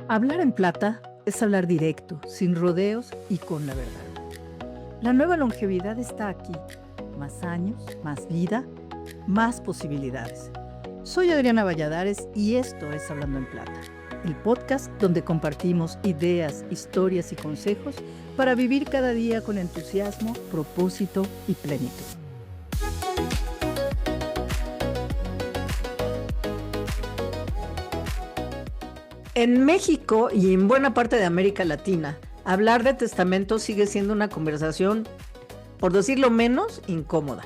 Hablar en plata es hablar directo, sin rodeos y con la verdad. La nueva longevidad está aquí. Más años, más vida, más posibilidades. Soy Adriana Valladares y esto es Hablando en Plata, el podcast donde compartimos ideas, historias y consejos para vivir cada día con entusiasmo, propósito y plenitud. En México y en buena parte de América Latina, hablar de testamento sigue siendo una conversación, por decirlo menos, incómoda.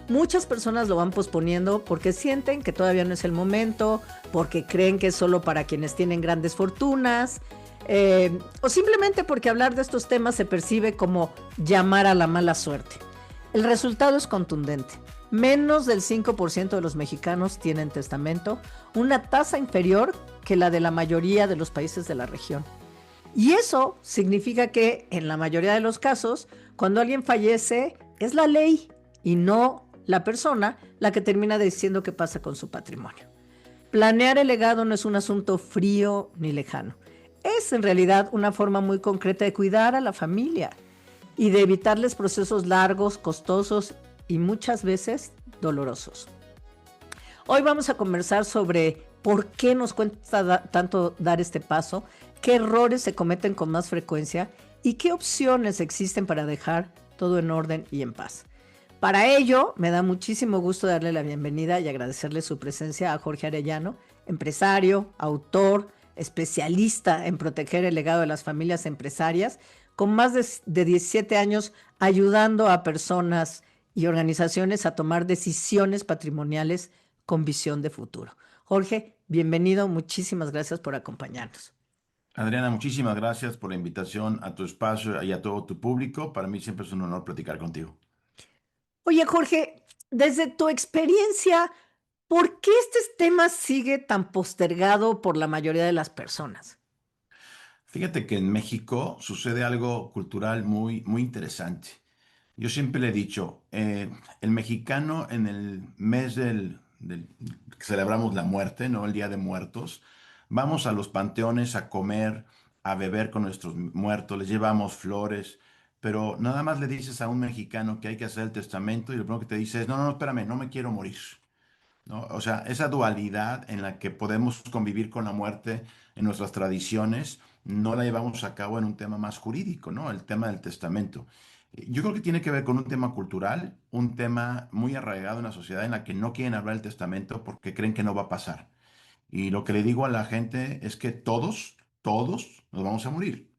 Muchas personas lo van posponiendo porque sienten que todavía no es el momento, porque creen que es solo para quienes tienen grandes fortunas, o simplemente porque hablar de estos temas se percibe como llamar a la mala suerte. El resultado es contundente. Menos del 5% de los mexicanos tienen testamento, una tasa inferior que la de la mayoría de los países de la región. Y eso significa que en la mayoría de los casos, cuando alguien fallece, es la ley y no la persona la que termina diciendo qué pasa con su patrimonio. Planear el legado no es un asunto frío ni lejano. Es en realidad una forma muy concreta de cuidar a la familia y de evitarles procesos largos, costosos y muchas veces dolorosos. Hoy vamos a conversar sobre por qué nos cuesta tanto dar este paso, qué errores se cometen con más frecuencia y qué opciones existen para dejar todo en orden y en paz. Para ello, me da muchísimo gusto darle la bienvenida y agradecerle su presencia a Jorge Arellano, empresario, autor, especialista en proteger el legado de las familias empresarias, con más de 17 años ayudando a personas y organizaciones a tomar decisiones patrimoniales con visión de futuro. Jorge, bienvenido, muchísimas gracias por acompañarnos. Adriana, muchísimas gracias por la invitación a tu espacio y a todo tu público. Para mí siempre es un honor platicar contigo. Oye, Jorge, desde tu experiencia, ¿por qué este tema sigue tan postergado por la mayoría de las personas? Fíjate que en México sucede algo cultural muy interesante. Yo siempre le he dicho, el mexicano en el mes que celebramos la muerte, ¿no? El Día de Muertos, vamos a los panteones a comer, a beber con nuestros muertos, les llevamos flores, pero nada más le dices a un mexicano que hay que hacer el testamento y lo primero que te dice es, no, espérame, no me quiero morir. ¿No? O sea, esa dualidad en la que podemos convivir con la muerte en nuestras tradiciones, no la llevamos a cabo en un tema más jurídico, ¿no? El tema del testamento. Yo creo que tiene que ver con un tema cultural, un tema muy arraigado en la sociedad en la que no quieren hablar del testamento porque creen que no va a pasar. Y lo que le digo a la gente es que todos nos vamos a morir.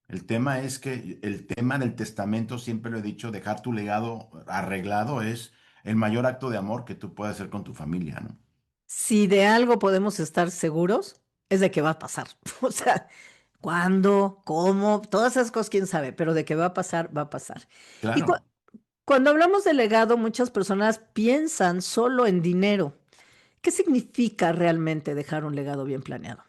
El tema es que el tema del testamento, siempre lo he dicho, dejar tu legado arreglado es el mayor acto de amor que tú puedes hacer con tu familia, ¿no? Si de algo podemos estar seguros, es de que va a pasar. O sea, ¿cuándo? ¿Cómo? Todas esas cosas, quién sabe, pero de que va a pasar, va a pasar. Y Claro. cuando hablamos de legado, muchas personas piensan solo en dinero. ¿Qué significa realmente dejar un legado bien planeado?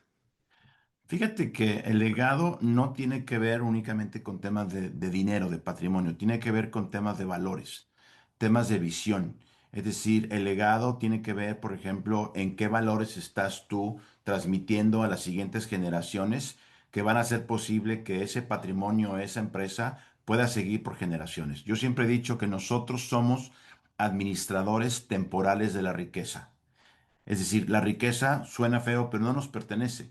Fíjate que el legado no tiene que ver únicamente con temas de dinero, de patrimonio, tiene que ver con temas de valores, temas de visión. Es decir, el legado tiene que ver, por ejemplo, en qué valores estás tú transmitiendo a las siguientes generaciones que van a hacer posible que ese patrimonio, esa empresa pueda seguir por generaciones. Yo siempre he dicho que nosotros somos administradores temporales de la riqueza. Es decir, la riqueza suena feo, pero no nos pertenece.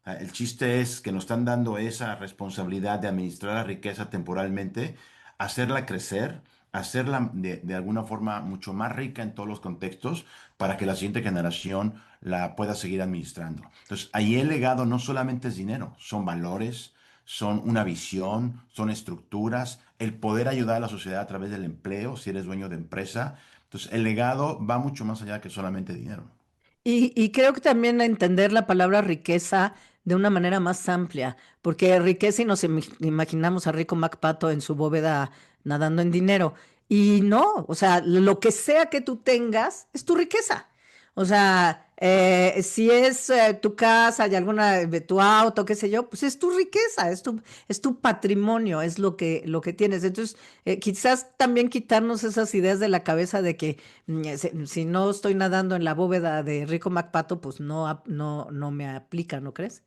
El chiste es que nos están dando esa responsabilidad de administrar la riqueza temporalmente, hacerla crecer, hacerla de alguna forma mucho más rica en todos los contextos para que la siguiente generación la pueda seguir administrando. Entonces, ahí el legado no solamente es dinero, son valores, son una visión, son estructuras, el poder ayudar a la sociedad a través del empleo, si eres dueño de empresa. Entonces, el legado va mucho más allá que solamente dinero. Y creo que también entender la palabra riqueza de una manera más amplia, porque riqueza y nos imaginamos a Rico MacPato en su bóveda nadando en dinero. Y no, o sea, lo que sea que tú tengas es tu riqueza. O sea, si es tu casa y alguna de tu auto, qué sé yo, pues es tu riqueza, es tu patrimonio, es lo que tienes. Entonces, quizás también quitarnos esas ideas de la cabeza de que si no estoy nadando en la bóveda de Rico MacPato, pues no me aplica, ¿no crees?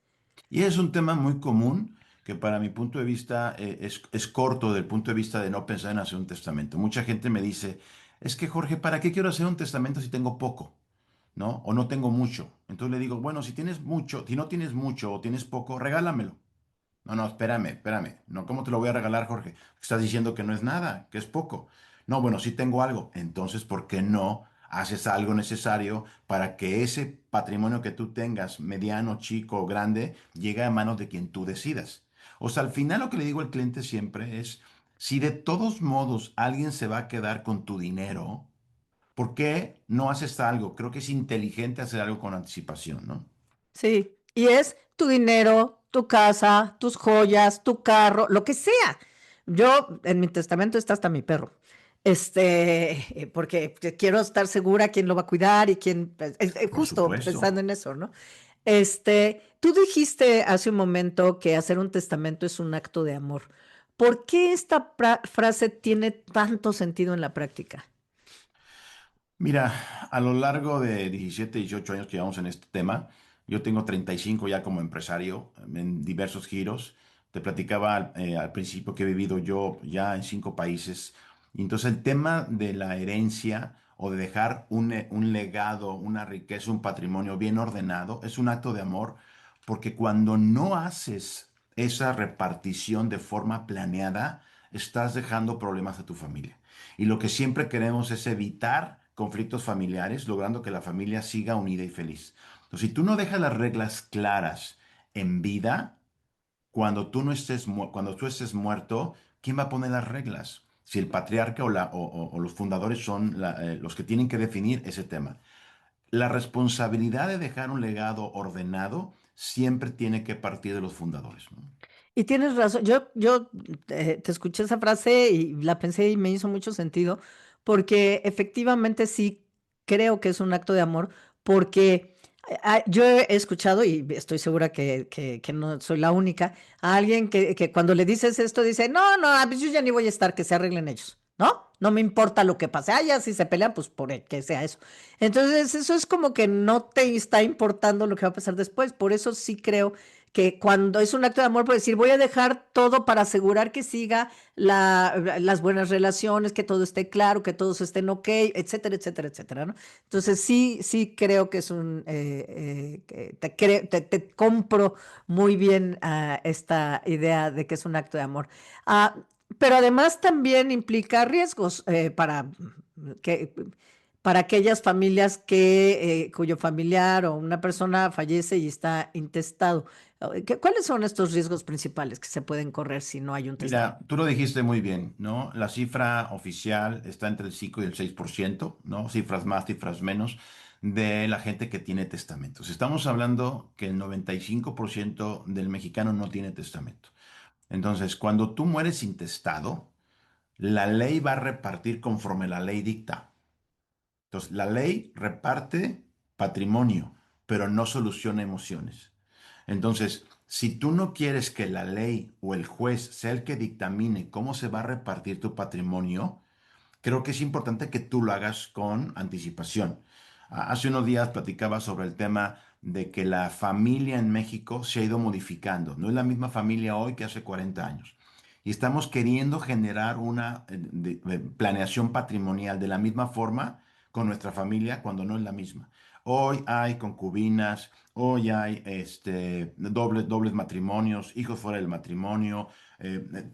Y es un tema muy común que para mi punto de vista es corto del punto de vista de no pensar en hacer un testamento. Mucha gente me dice, es que Jorge, ¿para qué quiero hacer un testamento si tengo poco? ¿No? O no tengo mucho. Entonces le digo, bueno, si tienes mucho, si no tienes mucho o tienes poco, regálamelo. No, no, espérame, espérame. No, ¿cómo te lo voy a regalar, Jorge? Estás diciendo que no es nada, que es poco. No, bueno, sí tengo algo. Entonces, ¿por qué no haces algo necesario para que ese patrimonio que tú tengas, mediano, chico o grande, llegue a manos de quien tú decidas? O sea, al final lo que le digo al cliente siempre es, si de todos modos alguien se va a quedar con tu dinero, ¿por qué no haces algo? Creo que es inteligente hacer algo con anticipación, ¿no? Sí, y es tu dinero, tu casa, tus joyas, tu carro, lo que sea. Yo, en mi testamento está hasta mi perro. Porque quiero estar segura quién lo va a cuidar y quién, pues, Por justo supuesto. pensando en eso, ¿no? Tú dijiste hace un momento que hacer un testamento es un acto de amor. ¿Por qué esta frase tiene tanto sentido en la práctica? Mira, a lo largo de 17, 18 años que llevamos en este tema, yo tengo 35 ya como empresario en diversos giros. Te platicaba al principio que he vivido yo ya en 5 países. Y entonces el tema de la herencia o de dejar un legado, una riqueza, un patrimonio bien ordenado, es un acto de amor, porque cuando no haces esa repartición de forma planeada, estás dejando problemas a tu familia. Y lo que siempre queremos es evitar conflictos familiares, logrando que la familia siga unida y feliz. Entonces, si tú no dejas las reglas claras en vida, cuando tú no estés, cuando tú estés muerto, ¿quién va a poner las reglas? Si el patriarca o los fundadores son los que tienen que definir ese tema. La responsabilidad de dejar un legado ordenado siempre tiene que partir de los fundadores, ¿no? Y tienes razón, yo te escuché esa frase y la pensé y me hizo mucho sentido, porque efectivamente sí creo que es un acto de amor, porque yo he escuchado, y estoy segura que no soy la única, a alguien que cuando le dices esto dice, no, no, pues yo ya ni voy a estar, que se arreglen ellos, ¿no? No me importa lo que pase, ya si se pelean, pues que sea eso. Entonces, eso es como que no te está importando lo que va a pasar después, por eso sí creo que cuando es un acto de amor, puedes decir, voy a dejar todo para asegurar que siga las buenas relaciones, que todo esté claro, que todos estén ok, etcétera, etcétera, etcétera, ¿no? Entonces sí, sí creo que es que te compro muy bien esta idea de que es un acto de amor. Ah, pero además también implica riesgos que para aquellas familias cuyo familiar o una persona fallece y está intestado. ¿Cuáles son estos riesgos principales que se pueden correr si no hay un Mira, testamento? tú lo dijiste muy bien, ¿no? La cifra oficial está entre el 5 y el 6%, ¿no? Cifras más, cifras menos, de la gente que tiene testamentos. Estamos hablando que el 95% del mexicano no tiene testamento. Entonces, cuando tú mueres intestado, la ley va a repartir conforme la ley dicta. Entonces, la ley reparte patrimonio, pero no soluciona emociones. Entonces, si tú no quieres que la ley o el juez sea el que dictamine cómo se va a repartir tu patrimonio, creo que es importante que tú lo hagas con anticipación. Hace unos días platicaba sobre el tema de que la familia en México se ha ido modificando. No es la misma familia hoy que hace 40 años. Y estamos queriendo generar una planeación patrimonial de la misma forma con nuestra familia cuando no es la misma. Hoy hay concubinas, hoy hay dobles matrimonios, hijos fuera del matrimonio,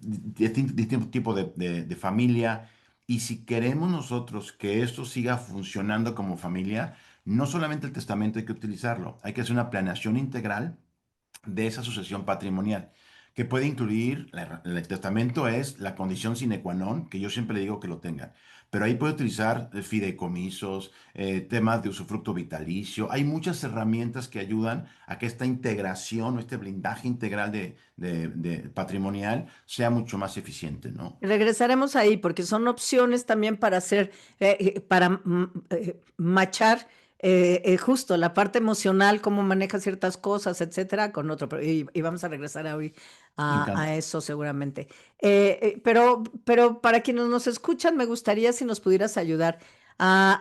distinto tipo de familia. Y si queremos nosotros que esto siga funcionando como familia, no solamente el testamento hay que utilizarlo, hay que hacer una planeación integral de esa sucesión patrimonial, que puede incluir, el testamento es la condición sine qua non, que yo siempre le digo que lo tengan, pero ahí puede utilizar fideicomisos, temas de usufructo vitalicio, hay muchas herramientas que ayudan a que esta integración o este blindaje integral de patrimonial sea mucho más eficiente, ¿no? Regresaremos ahí porque son opciones también para machar justo la parte emocional, cómo maneja ciertas cosas, etcétera, con otro. Y vamos a regresar hoy Me a encanta. eso seguramente. Pero para quienes nos escuchan, me gustaría si nos pudieras ayudar a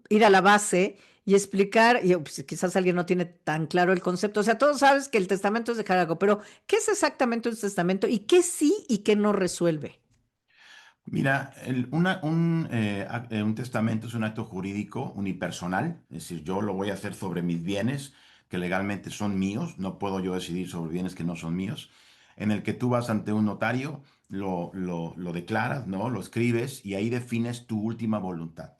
ir a la base y explicar, y pues, quizás alguien no tiene tan claro el concepto. O sea, todos sabes que el testamento es dejar algo, pero ¿qué es exactamente un testamento y qué sí y qué no resuelve? Mira, un testamento es un acto jurídico unipersonal, es decir, yo lo voy a hacer sobre mis bienes que legalmente son míos, no puedo yo decidir sobre bienes que no son míos, en el que tú vas ante un notario, lo declaras, ¿no? Lo escribes y ahí defines tu última voluntad.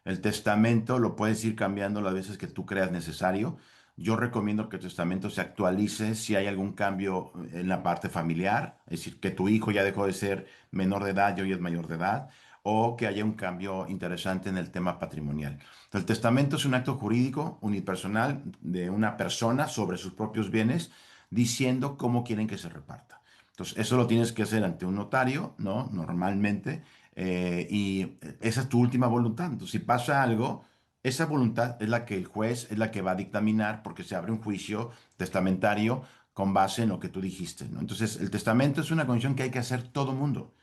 El testamento lo puedes ir cambiando las veces que tú creas necesario. Yo recomiendo que el testamento se actualice si hay algún cambio en la parte familiar, es decir, que tu hijo ya dejó de ser menor de edad y hoy es mayor de edad, o que haya un cambio interesante en el tema patrimonial. Entonces, el testamento es un acto jurídico unipersonal de una persona sobre sus propios bienes, diciendo cómo quieren que se reparta. Entonces, eso lo tienes que hacer ante un notario, ¿no? Normalmente, y esa es tu última voluntad. Entonces, si pasa algo, esa voluntad es la que el juez es la que va a dictaminar porque se abre un juicio testamentario con base en lo que tú dijiste, ¿no? Entonces, el testamento es una condición que hay que hacer todo mundo.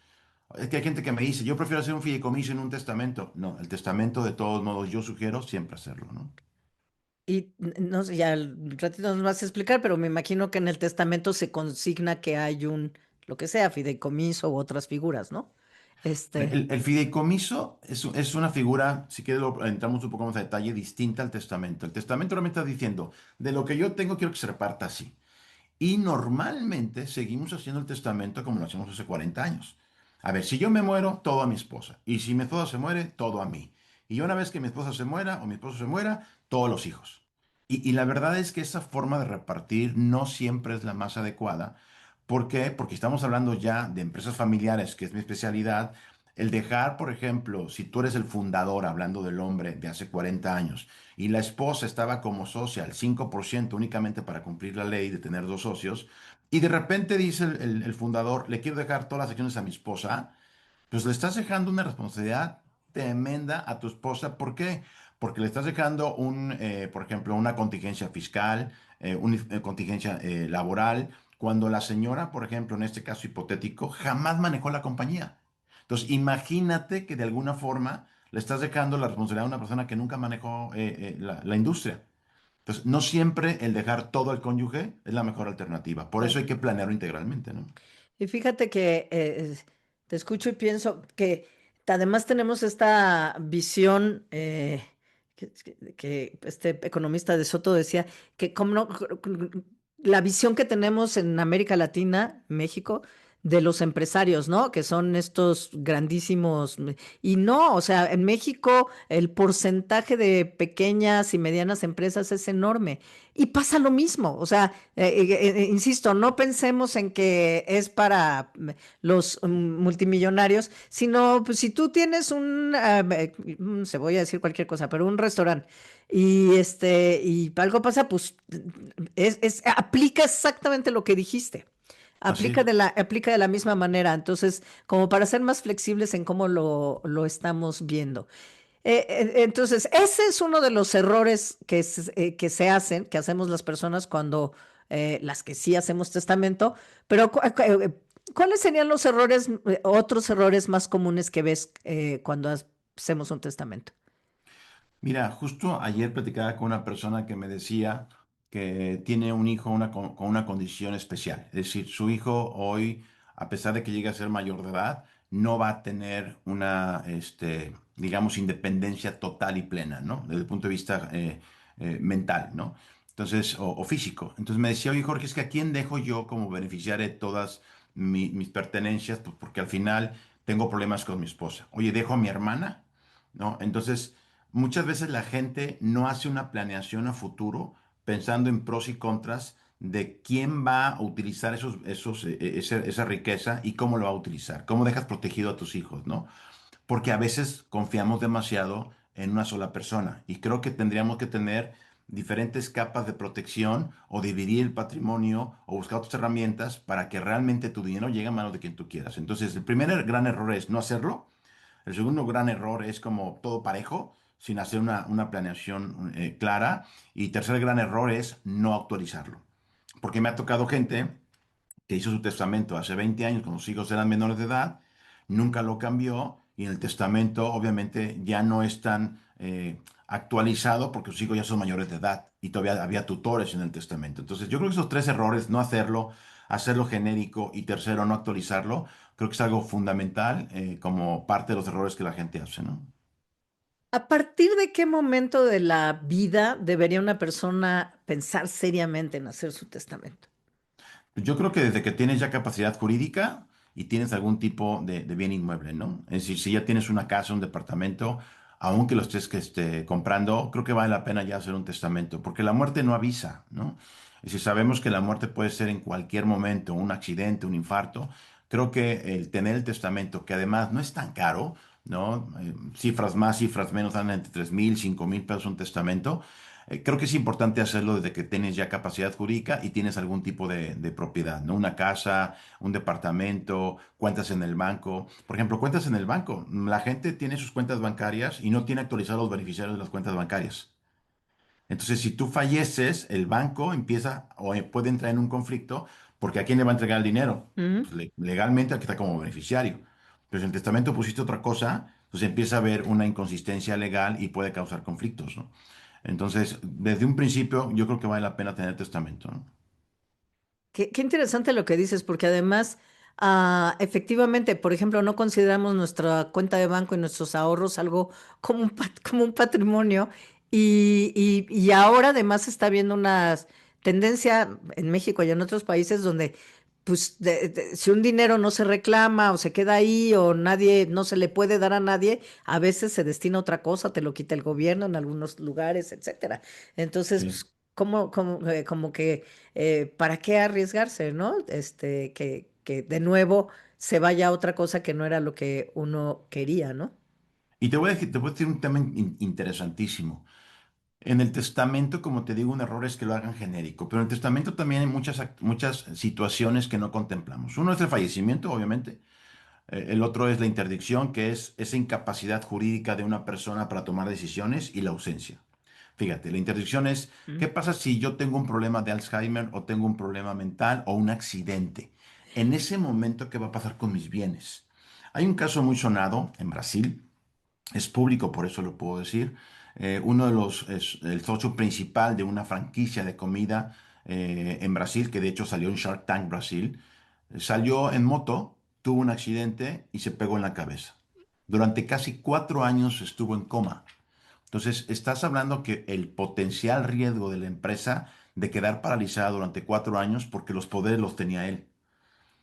Es que hay gente que me dice, yo prefiero hacer un fideicomiso en un testamento. No, el testamento de todos modos yo sugiero siempre hacerlo, ¿no? Y no sé, ya al ratito nos vas a explicar, pero me imagino que en el testamento se consigna que hay un, lo que sea, fideicomiso u otras figuras, ¿no? Este, El fideicomiso es una figura, si quieres entramos un poco más a detalle, distinta al testamento. El testamento realmente está diciendo, de lo que yo tengo quiero que se reparta así. Y normalmente seguimos haciendo el testamento como lo hacemos hace 40 años. A ver, si yo me muero, todo a mi esposa. Y si mi esposa se muere, todo a mí. Y una vez que mi esposa se muera o mi esposo se muera, todos los hijos. Y la verdad es que esa forma de repartir no siempre es la más adecuada. ¿Por qué? Porque estamos hablando ya de empresas familiares, que es mi especialidad. El dejar, por ejemplo, si tú eres el fundador, hablando del hombre de hace 40 años, y la esposa estaba como socia al 5% únicamente para cumplir la ley de tener dos socios, y de repente dice el fundador, le quiero dejar todas las acciones a mi esposa, pues le estás dejando una responsabilidad tremenda a tu esposa. ¿Por qué? Porque le estás dejando por ejemplo, una contingencia fiscal, una contingencia laboral, cuando la señora, por ejemplo, en este caso hipotético, jamás manejó la compañía. Entonces, imagínate que de alguna forma le estás dejando la responsabilidad a una persona que nunca manejó la industria. Entonces, no siempre el dejar todo al cónyuge es la mejor alternativa. Por eso hay que planearlo integralmente, ¿no? y fíjate que te escucho y pienso que además tenemos esta visión que este economista de Soto decía que como la visión que tenemos en América Latina, México, de los empresarios, ¿no? Que son estos grandísimos. Y no, o sea, en México el porcentaje de pequeñas y medianas empresas es enorme. Y pasa lo mismo, o sea, insisto, no pensemos en que es para los multimillonarios, sino pues, si tú tienes se voy a decir cualquier cosa, pero un restaurante y algo pasa, pues aplica exactamente lo que dijiste. Así es. Aplica de la misma manera, entonces, como para ser más flexibles en cómo lo estamos viendo. Entonces, ese es uno de los errores que se hacen, que hacemos las personas cuando, las que sí hacemos testamento, pero ¿cuáles serían los errores, otros errores más comunes que ves cuando hacemos un testamento? Mira, justo ayer platicaba con una persona que me decía que tiene un hijo con una condición especial. Es decir, su hijo hoy, a pesar de que llegue a ser mayor de edad, no va a tener una, digamos, independencia total y plena, ¿no? Desde el punto de vista mental, ¿no? Entonces, o físico. Entonces me decía, oye, Jorge, es que ¿a quién dejo yo como beneficiario de todas mis pertenencias? Pues porque al final tengo problemas con mi esposa. Oye, ¿dejo a mi hermana? ¿No? Entonces, muchas veces la gente no hace una planeación a futuro pensando en pros y contras de quién va a utilizar esa riqueza y cómo lo va a utilizar, cómo dejas protegido a tus hijos, ¿no? Porque a veces confiamos demasiado en una sola persona y creo que tendríamos que tener diferentes capas de protección o dividir el patrimonio o buscar otras herramientas para que realmente tu dinero llegue a manos de quien tú quieras. Entonces, el primer gran error es no hacerlo. El segundo gran error es como todo parejo, sin hacer una planeación clara. Y tercer gran error es no actualizarlo. Porque me ha tocado gente que hizo su testamento hace 20 años cuando sus hijos eran menores de edad, nunca lo cambió y en el testamento obviamente ya no están actualizado porque sus hijos ya son mayores de edad y todavía había tutores en el testamento. Entonces, yo creo que esos tres errores, no hacerlo, hacerlo genérico y tercero, no actualizarlo, creo que es algo fundamental como parte de los errores que la gente hace, ¿no? ¿A partir de qué momento de la vida debería una persona pensar seriamente en hacer su testamento? Yo creo que desde que tienes ya capacidad jurídica y tienes algún tipo de bien inmueble, ¿no? Es decir, si ya tienes una casa, un departamento, aunque lo estés comprando, creo que vale la pena ya hacer un testamento, porque la muerte no avisa, ¿no? Es decir, sabemos que la muerte puede ser en cualquier momento, un accidente, un infarto. Creo que el tener el testamento, que además no es tan caro, ¿no? Cifras más, cifras menos, dan entre 3,000, 5,000 pesos un testamento. Creo que es importante hacerlo desde que tienes ya capacidad jurídica y tienes algún tipo de propiedad, ¿no? Una casa, un departamento, cuentas en el banco. Por ejemplo, cuentas en el banco. La gente tiene sus cuentas bancarias y no tiene actualizados los beneficiarios de las cuentas bancarias. Entonces, si tú falleces, el banco empieza o puede entrar en un conflicto porque ¿a quién le va a entregar el dinero? Ujú. Pues, legalmente al que está como beneficiario. Pero si en el testamento pusiste otra cosa, pues empieza a haber una inconsistencia legal y puede causar conflictos, ¿no? Entonces, desde un principio, yo creo que vale la pena tener testamento, ¿no? Qué interesante lo que dices, porque además, efectivamente, por ejemplo, no consideramos nuestra cuenta de banco y nuestros ahorros algo como como un patrimonio. Y ahora además está habiendo una tendencia en México y en otros países donde, pues, si un dinero no se reclama o se queda ahí o nadie, no se le puede dar a nadie, a veces se destina a otra cosa, te lo quita el gobierno en algunos lugares, etcétera. Entonces, Sí. pues, como que ¿para qué arriesgarse, no? Que de nuevo se vaya a otra cosa que no era lo que uno quería, ¿no? Y te voy a decir un tema interesantísimo. En el testamento, como te digo, un error es que lo hagan genérico, pero en el testamento también hay muchas situaciones que no contemplamos. Uno es el fallecimiento, obviamente. El otro es la interdicción, que es esa incapacidad jurídica de una persona para tomar decisiones y la ausencia. Fíjate, la interdicción es, ¿qué Mm. pasa si yo tengo un problema de Alzheimer o tengo un problema mental o un accidente? En ese momento, ¿qué va a pasar con mis bienes? Hay un caso muy sonado en Brasil, es público, por eso lo puedo decir. Uno de los, es el socio principal de una franquicia de comida en Brasil, que de hecho salió en Shark Tank Brasil, salió en moto, tuvo un accidente y se pegó en la cabeza. Durante casi 4 años estuvo en coma. Entonces, estás hablando que el potencial riesgo de la empresa de quedar paralizada durante 4 años porque los poderes los tenía él.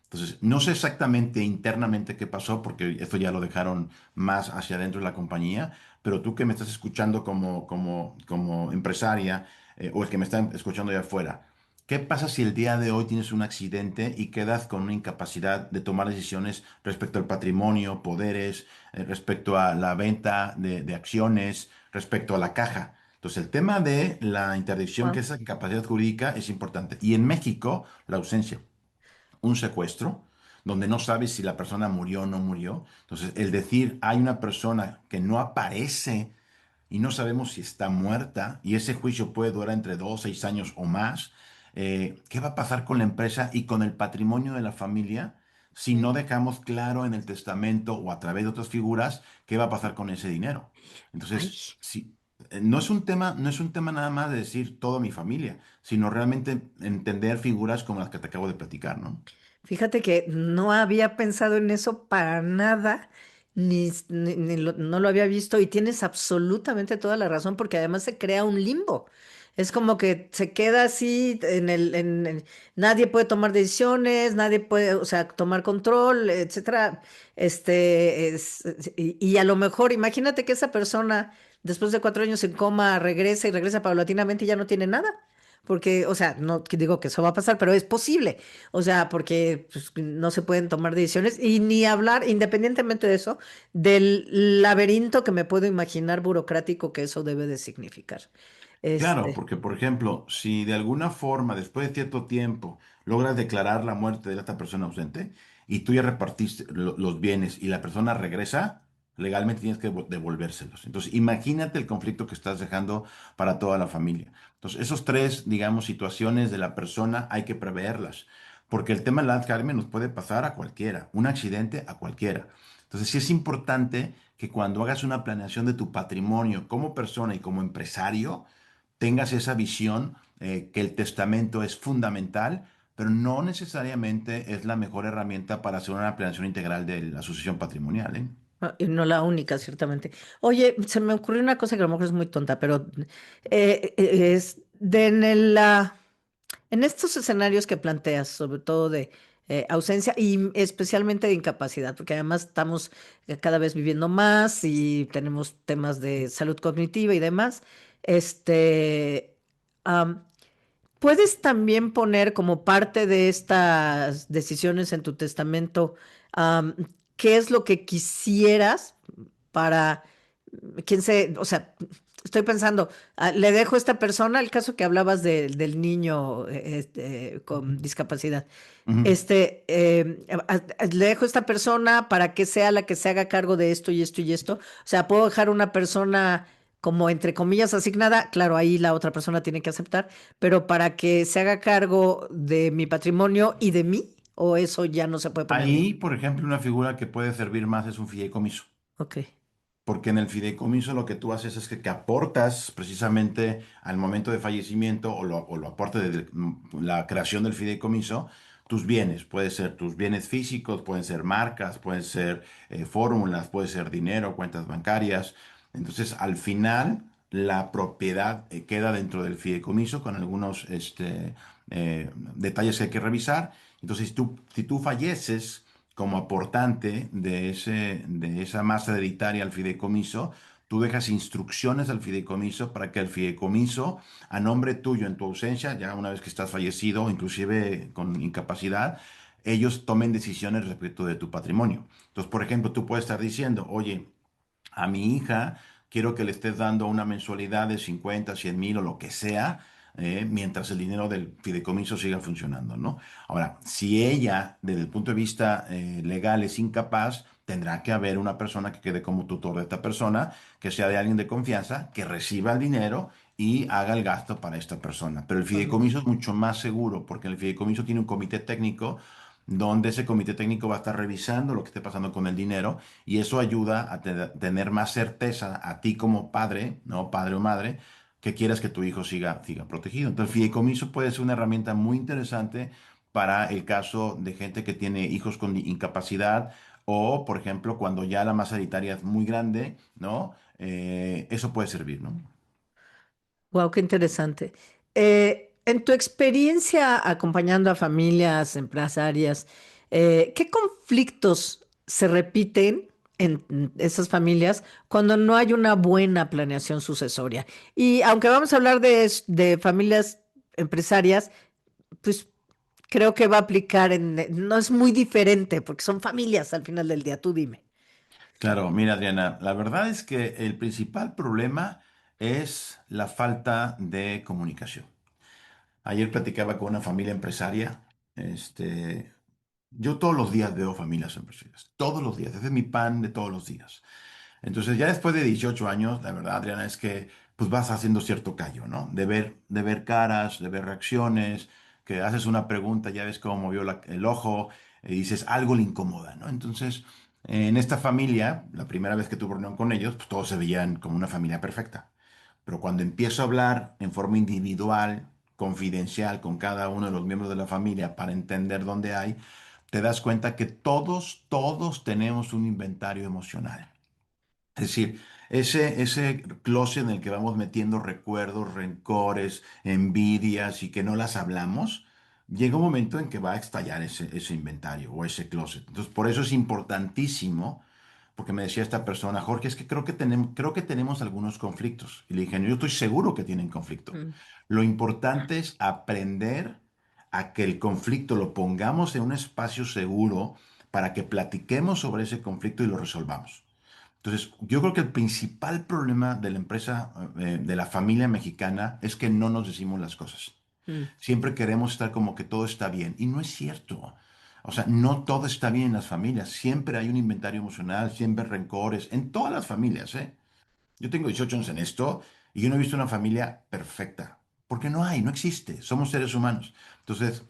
Entonces, no sé exactamente internamente qué pasó, porque esto ya lo dejaron más hacia adentro de la compañía, pero tú que me estás escuchando como empresaria o el que me está escuchando allá afuera, ¿qué pasa si el día de hoy tienes un accidente y quedas con una incapacidad de tomar decisiones respecto al patrimonio, poderes, respecto a la venta de acciones, respecto a la caja? Entonces, el tema de la interdicción, que Wow. es esa incapacidad jurídica, es importante. Y en México, la ausencia un secuestro, donde no sabes si la persona murió o no murió. Entonces, el decir hay una persona que no aparece y no sabemos si está muerta y ese juicio puede durar entre 2, 6 años o más, ¿qué va a pasar con la empresa y con el patrimonio de la familia si no dejamos claro en el testamento o a través de otras figuras qué va a pasar con ese dinero? Ay, Entonces, si, no es un tema nada más de decir toda mi familia, sino realmente entender figuras como las que te acabo de platicar, ¿no? fíjate que no había pensado en eso para nada, no lo había visto y tienes absolutamente toda la razón porque además se crea un limbo. Es como que se queda así nadie puede tomar decisiones, nadie puede, o sea, tomar control, etcétera. Y a lo mejor, imagínate que esa persona después de 4 años en coma regresa y regresa paulatinamente y ya no tiene nada. Porque, o sea, no que digo que eso va a pasar, pero es posible. O sea, porque pues, no se pueden tomar decisiones y ni hablar, independientemente de eso, del laberinto que me puedo imaginar burocrático que eso debe de significar. Claro, Este, porque por ejemplo, si de alguna forma, después de cierto tiempo, logras declarar la muerte de esta persona ausente y tú ya repartiste los bienes y la persona regresa, legalmente tienes que devolvérselos. Entonces, imagínate el conflicto que estás dejando para toda la familia. Entonces, esos tres, digamos, situaciones de la persona hay que preverlas, porque el tema del Alzheimer nos puede pasar a cualquiera, un accidente a cualquiera. Entonces, sí es importante que cuando hagas una planeación de tu patrimonio como persona y como empresario, tengas esa visión que el testamento es fundamental, pero no necesariamente es la mejor herramienta para hacer una planeación integral de la sucesión patrimonial, ¿eh? Y no la única, ciertamente. Oye, se me ocurrió una cosa que a lo mejor es muy tonta, pero es en estos escenarios que planteas, sobre todo de ausencia y especialmente de incapacidad, porque además estamos cada vez viviendo más y tenemos temas de salud cognitiva y demás, este, am, puedes también poner como parte de estas decisiones en tu testamento, am, qué es lo que quisieras para, quién sé, o sea, estoy pensando, le dejo a esta persona, el caso que hablabas del niño con discapacidad, Ujú. le dejo a esta persona para que sea la que se haga cargo de esto y esto y esto. O sea, puedo dejar una persona como entre comillas asignada, claro, ahí la otra persona tiene que aceptar, pero para que se haga cargo de mi patrimonio y de mí, o eso ya no se puede poner ahí. Ahí, por ejemplo, una figura que puede servir más es un fideicomiso. Ok. Porque en el fideicomiso lo que tú haces es que aportas precisamente al momento de fallecimiento o lo aporte de la creación del fideicomiso, tus bienes. Puede ser tus bienes físicos, pueden ser marcas, pueden ser fórmulas, puede ser dinero, cuentas bancarias. Entonces, al final, la propiedad queda dentro del fideicomiso con algunos detalles que hay que revisar. Entonces, si tú falleces como aportante de esa masa hereditaria al fideicomiso, tú dejas instrucciones al fideicomiso para que el fideicomiso, a nombre tuyo en tu ausencia, ya una vez que estás fallecido, inclusive con incapacidad, ellos tomen decisiones respecto de tu patrimonio. Entonces, por ejemplo, tú puedes estar diciendo, oye, a mi hija quiero que le estés dando una mensualidad de 50, 100 mil o lo que sea, mientras el dinero del fideicomiso siga funcionando, ¿no? Ahora, si ella, desde el punto de vista legal, es incapaz, tendrá que haber una persona que quede como tutor de esta persona, que sea de alguien de confianza, que reciba el dinero y haga el gasto para esta persona. Pero el Ujú. fideicomiso es mucho más seguro porque el fideicomiso tiene un comité técnico donde ese comité técnico va a estar revisando lo que esté pasando con el dinero y eso ayuda a tener más certeza a ti como padre, ¿no? Padre o madre, que quieras que tu hijo siga protegido. Entonces, el fideicomiso puede ser una herramienta muy interesante para el caso de gente que tiene hijos con incapacidad o, por ejemplo, cuando ya la masa hereditaria es muy grande, ¿no? Eso puede servir, ¿no? Wow, qué interesante. En tu experiencia acompañando a familias empresarias, ¿qué conflictos se repiten en esas familias cuando no hay una buena planeación sucesoria? Y aunque vamos a hablar de familias empresarias, pues creo que va a aplicar no es muy diferente porque son familias al final del día, tú dime. Claro, mira, Adriana, la verdad es que el principal problema es la falta de comunicación. Ayer platicaba con una familia empresaria. Este, yo todos los días veo familias empresarias, todos los días, ese es mi pan de todos los días. Entonces, ya después de 18 años, la verdad, Adriana, es que pues vas haciendo cierto callo, ¿no? De ver caras, de ver reacciones, que haces una pregunta, ya ves cómo movió el ojo, y dices, algo le incomoda, ¿no? Entonces, en esta familia, la primera vez que tuve reunión con ellos, pues todos se veían como una familia perfecta. Pero cuando empiezo a hablar en forma individual, confidencial, con cada uno de los miembros de la familia para entender dónde hay, te das cuenta que todos tenemos un inventario emocional. Es decir, ese closet en el que vamos metiendo recuerdos, rencores, envidias y que no las hablamos, llega un momento en que va a estallar ese inventario o ese closet. Entonces, por eso es importantísimo, porque me decía esta persona, Jorge, es que creo que tenemos algunos conflictos. Y le dije, yo estoy seguro que tienen conflicto. Mm. Lo importante es aprender a que el conflicto lo pongamos en un espacio seguro para que platiquemos sobre ese conflicto y lo resolvamos. Entonces, yo creo que el principal problema de la empresa, de la familia mexicana, es que no nos decimos las cosas. Mm. Siempre queremos estar como que todo está bien. Y no es cierto. O sea, no todo está bien en las familias. Siempre hay un inventario emocional, siempre hay rencores, en todas las familias, ¿eh? Yo tengo 18 años en esto y yo no he visto una familia perfecta. Porque no hay, no existe. Somos seres humanos. Entonces,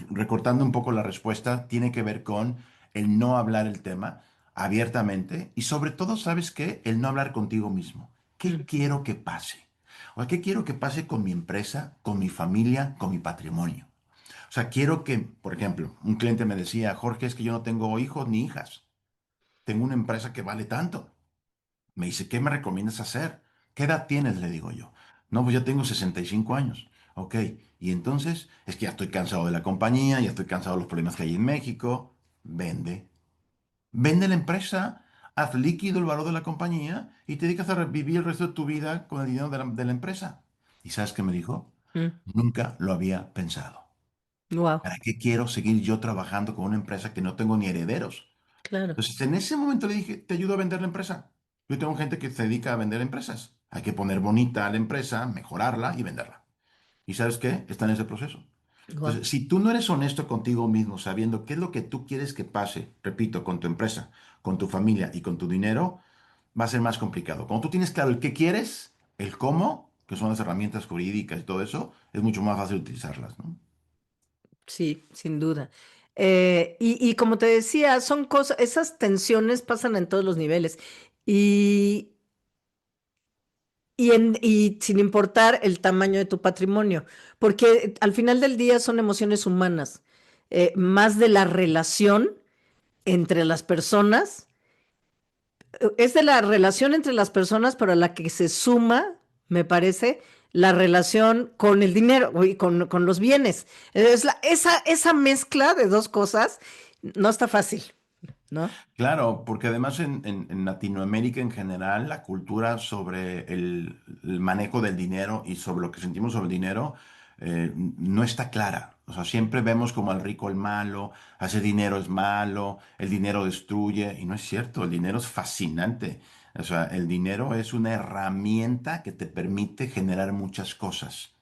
recortando un poco la respuesta, tiene que ver con el no hablar el tema. abiertamente y sobre todo, ¿sabes qué? El no hablar contigo mismo. ¿Qué Mm, quiero que pase? O sea, ¿qué quiero que pase con mi empresa, con mi familia, con mi patrimonio? O sea, quiero que, por ejemplo, un cliente me decía, Jorge, es que yo no tengo hijos ni hijas. Tengo una empresa que vale tanto. Me dice, ¿qué me recomiendas hacer? ¿Qué edad tienes? Le digo yo. No, pues ya tengo 65 años. Ok, y entonces es que ya estoy cansado de la compañía, ya estoy cansado de los problemas que hay en México. Vende. Vende la empresa, haz líquido el valor de la compañía y te dedicas a vivir el resto de tu vida con el dinero de la empresa. ¿Y sabes qué me dijo? mm, Nunca lo había pensado. wow, ¿Para qué quiero seguir yo trabajando con una empresa que no tengo ni herederos? claro. Entonces, en ese momento le dije, te ayudo a vender la empresa. Yo tengo gente que se dedica a vender empresas. Hay que poner bonita a la empresa, mejorarla y venderla. ¿Y sabes qué? Está en ese proceso. Wow. Entonces, si tú no eres honesto contigo mismo, sabiendo qué es lo que tú quieres que pase, repito, con tu empresa, con tu familia y con tu dinero, va a ser más complicado. Cuando tú tienes claro el qué quieres, el cómo, que son las herramientas jurídicas y todo eso, es mucho más fácil utilizarlas, ¿no? Sí, sin duda. Y como te decía, son cosas, esas tensiones pasan en todos los niveles. Y, y sin importar el tamaño de tu patrimonio, porque al final del día son emociones humanas, más de la relación entre las personas, es de la relación entre las personas, pero a la que se suma, me parece, la relación con el dinero y con los bienes. Esa mezcla de dos cosas no está fácil, ¿no? Claro, porque además en Latinoamérica en general, la cultura sobre el manejo del dinero y sobre lo que sentimos sobre el dinero no está clara. O sea, siempre vemos como al rico el malo, hacer dinero es malo, el dinero destruye, y no es cierto, el dinero es fascinante. O sea, el dinero es una herramienta que te permite generar muchas cosas.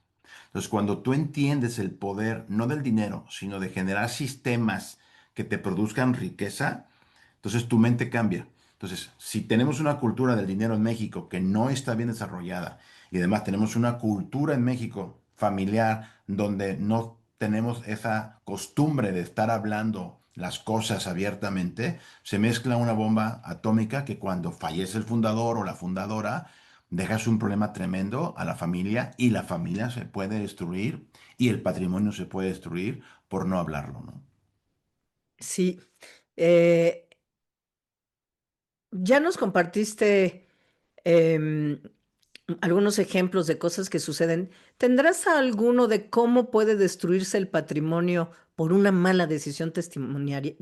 Entonces, cuando tú entiendes el poder, no del dinero, sino de generar sistemas que te produzcan riqueza, entonces tu mente cambia. Entonces, si tenemos una cultura del dinero en México que no está bien desarrollada y además tenemos una cultura en México familiar donde no tenemos esa costumbre de estar hablando las cosas abiertamente, se mezcla una bomba atómica que cuando fallece el fundador o la fundadora, dejas un problema tremendo a la familia y la familia se puede destruir y el patrimonio se puede destruir por no hablarlo, ¿no? Sí. Eh, ya nos compartiste em, algunos ejemplos de cosas que suceden. ¿Tendrás alguno de cómo puede destruirse el patrimonio por una mala decisión testamentaria?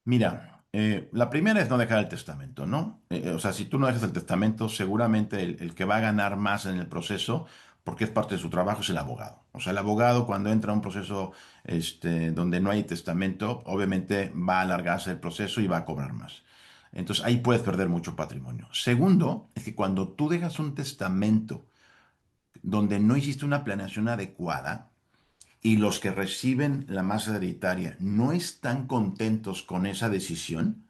Mira, la primera es no dejar el testamento, ¿no? O sea, si tú no dejas el testamento, seguramente el que va a ganar más en el proceso, porque es parte de su trabajo, es el abogado. O sea, el abogado cuando entra a un proceso donde no hay testamento, obviamente va a alargarse el proceso y va a cobrar más. Entonces ahí puedes perder mucho patrimonio. Segundo, es que cuando tú dejas un testamento donde no hiciste una planeación adecuada, y los que reciben la masa hereditaria no están contentos con esa decisión,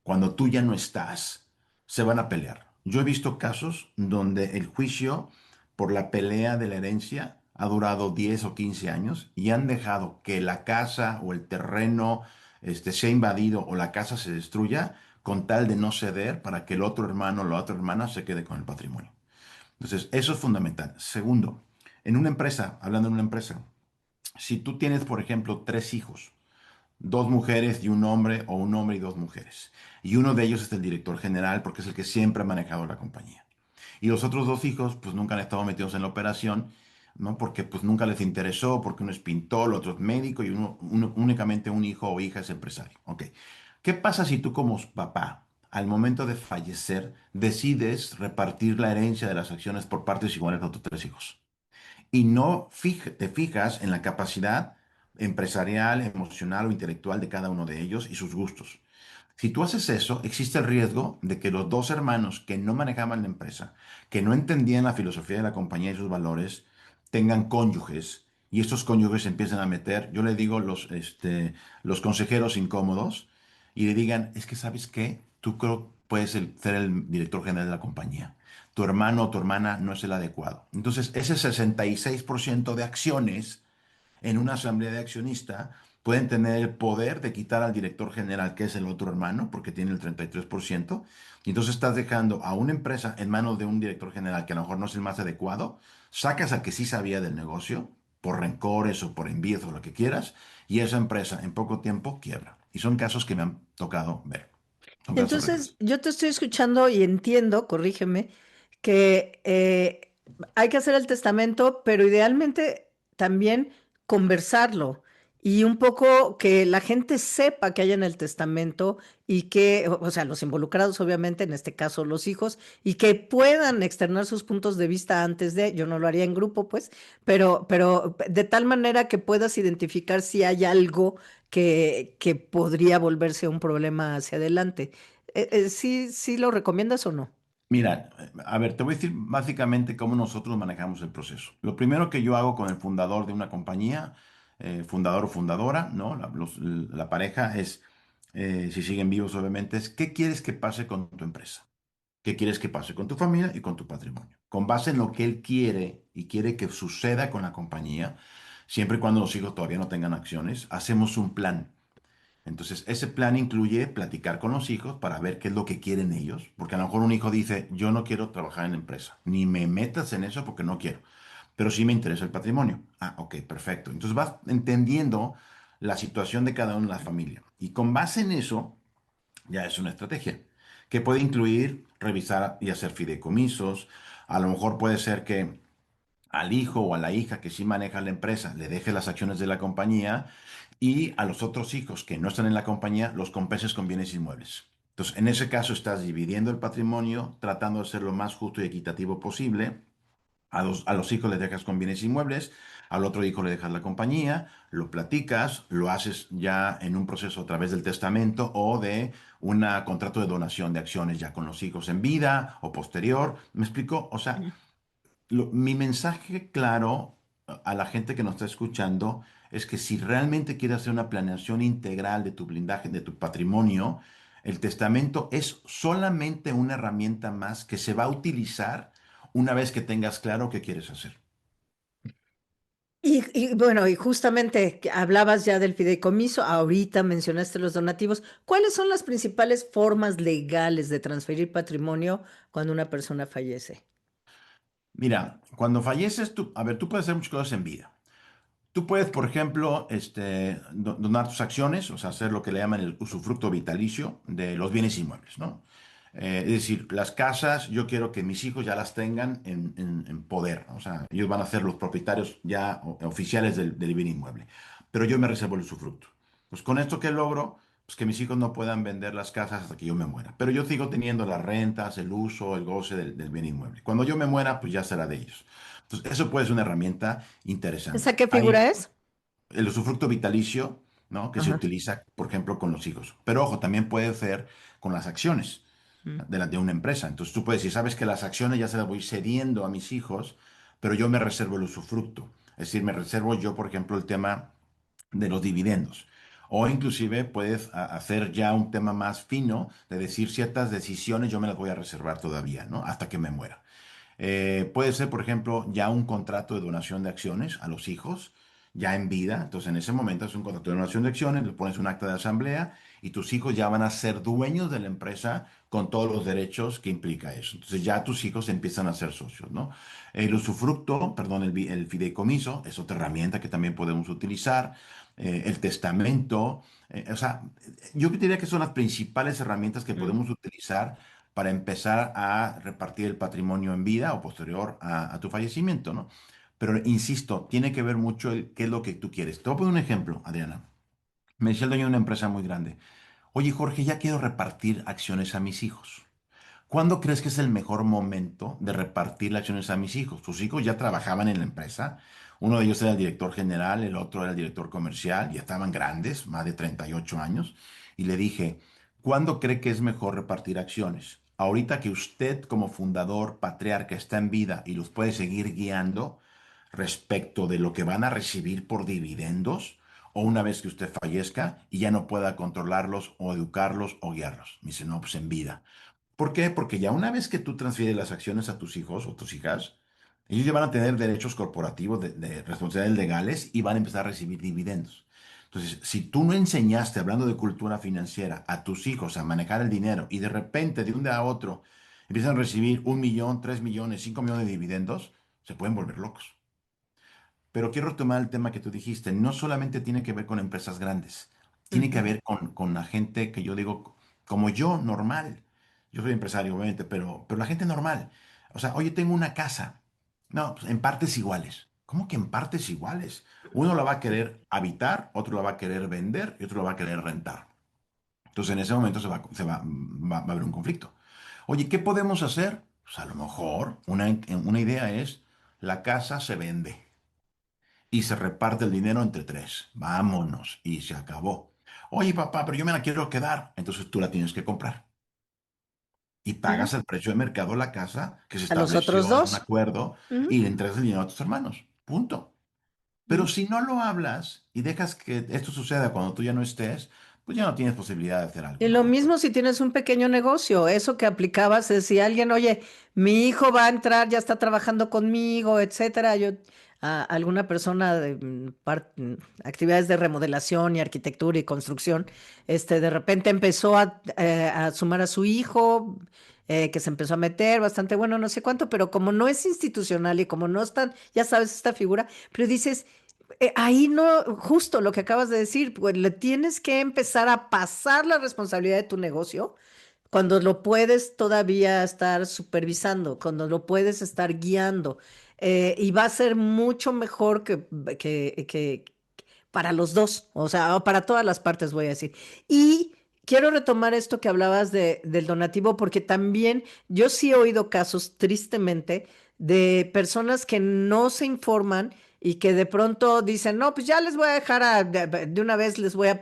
cuando tú ya no estás, se van a pelear. Yo he visto casos donde el juicio por la pelea de la herencia ha durado 10 o 15 años y han dejado que la casa o el terreno sea invadido o la casa se destruya con tal de no ceder para que el otro hermano o la otra hermana se quede con el patrimonio. Entonces, eso es fundamental. Segundo, en una empresa, hablando de una empresa, si tú tienes, por ejemplo, tres hijos, dos mujeres y un hombre o un hombre y dos mujeres, y uno de ellos es el director general porque es el que siempre ha manejado la compañía, y los otros dos hijos pues nunca han estado metidos en la operación, ¿no? Porque pues nunca les interesó, porque uno es pintor, el otro es médico y únicamente un hijo o hija es empresario. Ok. ¿Qué pasa si tú como papá, al momento de fallecer, decides repartir la herencia de las acciones por partes iguales a tus tres hijos? Y no te fijas en la capacidad empresarial, emocional o intelectual de cada uno de ellos y sus gustos. Si tú haces eso, existe el riesgo de que los dos hermanos que no manejaban la empresa, que no entendían la filosofía de la compañía y sus valores, tengan cónyuges y estos cónyuges se empiezan a meter, yo le digo los consejeros incómodos y le digan, es que sabes qué, tú creo puedes ser el director general de la compañía. Tu hermano o tu hermana no es el adecuado. Entonces, ese 66% de acciones en una asamblea de accionista, pueden tener el poder de quitar al director general, que es el otro hermano, porque tiene el 33%, y entonces estás dejando a una empresa en manos de un director general que a lo mejor no es el más adecuado, sacas al que sí sabía del negocio, por rencores o por envíos o lo que quieras, y esa empresa en poco tiempo quiebra. Y son casos que me han tocado ver, son casos Entonces, reales. yo te estoy escuchando y entiendo, corrígeme, que hay que hacer el testamento, pero idealmente también conversarlo y un poco que la gente sepa que hay en el testamento y que, o sea, los involucrados, obviamente, en este caso los hijos, y que puedan externar sus puntos de vista antes de, yo no lo haría en grupo, pues, pero de tal manera que puedas identificar si hay algo que podría volverse un problema hacia adelante. ¿Sí, sí lo recomiendas o no? Mira, a ver, te voy a decir básicamente cómo nosotros manejamos el proceso. Lo primero que yo hago con el fundador de una compañía, fundador o fundadora, ¿no? La pareja es, si siguen vivos obviamente, es ¿qué quieres que pase con tu empresa? ¿Qué quieres que pase con tu familia y con tu patrimonio? Con base en lo que él quiere y quiere que suceda con la compañía, siempre y cuando los hijos todavía no tengan acciones, hacemos un plan. Entonces, ese plan incluye platicar con los hijos para ver qué es lo que quieren ellos, porque a lo mejor un hijo dice, yo no quiero trabajar en la empresa, ni me metas en eso porque no quiero, pero sí me interesa el patrimonio. Ah, ok, perfecto. Entonces vas entendiendo la situación de cada uno de la familia. Y con base en eso, ya es una estrategia, que puede incluir revisar y hacer fideicomisos. A lo mejor puede ser que al hijo o a la hija que sí maneja la empresa le deje las acciones de la compañía y a los otros hijos que no están en la compañía los compenses con bienes inmuebles. Entonces, en ese caso estás dividiendo el patrimonio, tratando de ser lo más justo y equitativo posible. A los hijos les dejas con bienes inmuebles, al otro hijo le dejas la compañía, lo platicas, lo haces ya en un proceso a través del testamento o de un contrato de donación de acciones ya con los hijos en vida o posterior. ¿Me explico? O sea, mi mensaje claro a la gente que nos está escuchando es que si realmente quieres hacer una planeación integral de tu blindaje, de tu patrimonio, el testamento es solamente una herramienta más que se va a utilizar una vez que tengas claro qué quieres hacer. Y bueno, y justamente que hablabas ya del fideicomiso, ahorita mencionaste los donativos. ¿Cuáles son las principales formas legales de transferir patrimonio cuando una persona fallece? Mira, cuando falleces, a ver, tú puedes hacer muchas cosas en vida. Tú puedes, por ejemplo, donar tus acciones, o sea, hacer lo que le llaman el usufructo vitalicio de los bienes inmuebles, ¿no? Es decir, las casas, yo quiero que mis hijos ya las tengan en poder, ¿no? O sea, ellos van a ser los propietarios ya oficiales del bien inmueble, pero yo me reservo el usufructo. Pues con esto, ¿qué logro? Pues que mis hijos no puedan vender las casas hasta que yo me muera, pero yo sigo teniendo las rentas, el uso, el goce del bien inmueble. Cuando yo me muera, pues ya será de ellos. Entonces, eso puede ser una herramienta ¿Esa interesante. qué Hay figura es? el usufructo vitalicio, ¿no? Que se Ajá. utiliza, por ejemplo, con los hijos. Pero ojo, también puede ser con las acciones Mm. de una empresa. Entonces tú puedes decir, sabes que las acciones ya se las voy cediendo a mis hijos, pero yo me reservo el usufructo. Es decir, me reservo yo, por ejemplo, el tema de los dividendos. O inclusive puedes hacer ya un tema más fino de decir ciertas decisiones yo me las voy a reservar todavía, ¿no? Hasta que me muera. Puede ser, por ejemplo, ya un contrato de donación de acciones a los hijos, ya en vida. Entonces, en ese momento es un contrato de donación de acciones, le pones un acta de asamblea y tus hijos ya van a ser dueños de la empresa con todos los derechos que implica eso. Entonces, ya tus hijos empiezan a ser socios, ¿no? El usufructo, perdón, el fideicomiso es otra herramienta que también podemos utilizar. El testamento, o sea, yo diría que son las principales herramientas que Mm. podemos utilizar para empezar a repartir el patrimonio en vida o posterior a tu fallecimiento, ¿no? Pero insisto, tiene que ver mucho el qué es lo que tú quieres. Te voy a poner un ejemplo, Adriana. Me decía el dueño de una empresa muy grande. Oye, Jorge, ya quiero repartir acciones a mis hijos. ¿Cuándo crees que es el mejor momento de repartir las acciones a mis hijos? Tus hijos ya trabajaban en la empresa. Uno de ellos era el director general, el otro era el director comercial. Ya estaban grandes, más de 38 años. Y le dije, ¿cuándo cree que es mejor repartir acciones? Ahorita que usted como fundador, patriarca, está en vida y los puede seguir guiando respecto de lo que van a recibir por dividendos, o una vez que usted fallezca y ya no pueda controlarlos o educarlos o guiarlos. Me dice, no, pues en vida. ¿Por qué? Porque ya una vez que tú transfieres las acciones a tus hijos o tus hijas, ellos ya van a tener derechos corporativos de responsabilidades legales y van a empezar a recibir dividendos. Entonces, si tú no enseñaste, hablando de cultura financiera, a tus hijos a manejar el dinero y de repente, de un día a otro, empiezan a recibir 1 millón, 3 millones, 5 millones de dividendos, se pueden volver locos. Pero quiero retomar el tema que tú dijiste. No solamente tiene que ver con empresas grandes, tiene que Ujú, ver con la gente que yo digo, como yo, normal. Yo soy empresario, obviamente, pero la gente normal. O sea, oye, tengo una casa. No, pues, en partes iguales. ¿Cómo que en partes iguales? Uno la va a querer habitar, otro la va a querer vender y otro la va a querer rentar. Entonces, en ese momento va a haber un conflicto. Oye, ¿qué podemos hacer? Pues a lo mejor una idea es, la casa se vende y se reparte el dinero entre tres. Vámonos. Y se acabó. Oye, papá, pero yo me la quiero quedar. Entonces tú la tienes que comprar. Y ujú. pagas el precio de mercado de la casa que se A los otros estableció en un dos. acuerdo Ujú, y le entregas el dinero a tus hermanos. Punto. Pero ujú. si no lo hablas y dejas que esto suceda cuando tú ya no estés, pues ya no tienes posibilidad de hacer algo, Y lo ¿no? mismo si tienes un pequeño negocio, eso que aplicabas es si alguien, oye, mi hijo va a entrar, ya está trabajando conmigo, etcétera. Yo, alguna persona de actividades de remodelación y arquitectura y construcción, de repente empezó a sumar a su hijo, que se empezó a meter, bastante bueno, no sé cuánto, pero como no es institucional y como no están, ya sabes, esta figura, pero dices, ahí no, justo lo que acabas de decir, pues le tienes que empezar a pasar la responsabilidad de tu negocio cuando lo puedes todavía estar supervisando, cuando lo puedes estar guiando. Y va a ser mucho mejor que para los dos, o sea, o para todas las partes, voy a decir. Y quiero retomar esto que hablabas del donativo, porque también yo sí he oído casos, tristemente, de personas que no se informan y que de pronto dicen, no, pues ya les voy a dejar de una vez, les voy a...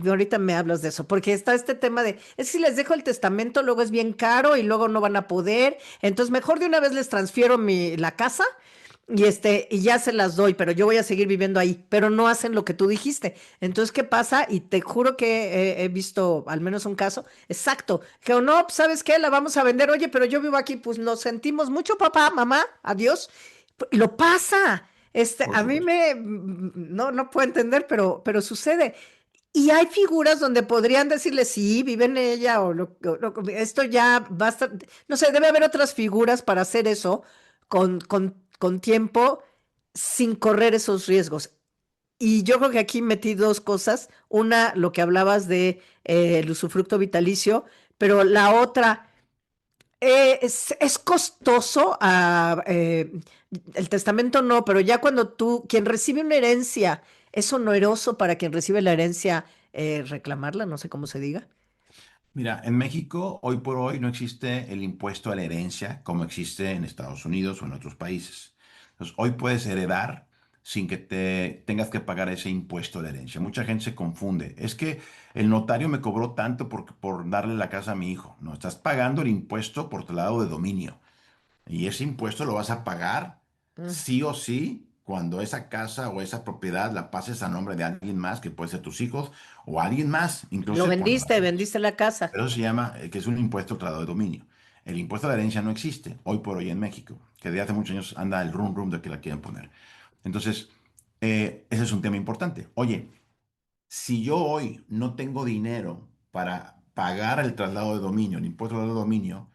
ahorita me hablas de eso, porque está este tema de, es que si les dejo el testamento, luego es bien caro y luego no van a poder, entonces mejor de una vez les transfiero la casa y ya se las doy, pero yo voy a seguir viviendo ahí, pero no hacen lo que tú dijiste. Entonces, ¿qué pasa? Y te juro que he visto al menos un caso, exacto, que o no, pues, ¿sabes qué? La vamos a vender, oye, pero yo vivo aquí, pues lo sentimos mucho, papá, mamá, adiós. Y lo pasa. Por A mí supuesto. no puedo entender, pero sucede. Y hay figuras donde podrían decirle, sí, vive en ella, esto ya basta. No sé, debe haber otras figuras para hacer eso con tiempo sin correr esos riesgos. Y yo creo que aquí metí dos cosas. Una, lo que hablabas de el usufructo vitalicio, pero la otra, es costoso. El testamento no, pero ya cuando quien recibe una herencia, es oneroso para quien recibe la herencia reclamarla, no sé cómo se diga. Mira, en México hoy por hoy no existe el impuesto a la herencia como existe en Estados Unidos o en otros países. Entonces, hoy puedes heredar sin que te tengas que pagar ese impuesto a la herencia. Mucha gente se confunde. Es que el notario me cobró tanto por darle la casa a mi hijo. No, estás pagando el impuesto por traslado de dominio. Y ese impuesto lo vas a pagar Mm. sí o sí cuando esa casa o esa propiedad la pases a nombre de alguien más, que puede ser tus hijos o alguien más, Lo incluso cuando la vendiste, vendas. vendiste la casa. Eso se llama, que es un impuesto tratado de dominio. El impuesto a la herencia no existe hoy por hoy en México, que de hace muchos años anda el rum rum de que la quieren poner. Entonces, ese es un tema importante. Oye, si yo hoy no tengo dinero para pagar el traslado de dominio, el impuesto de dominio,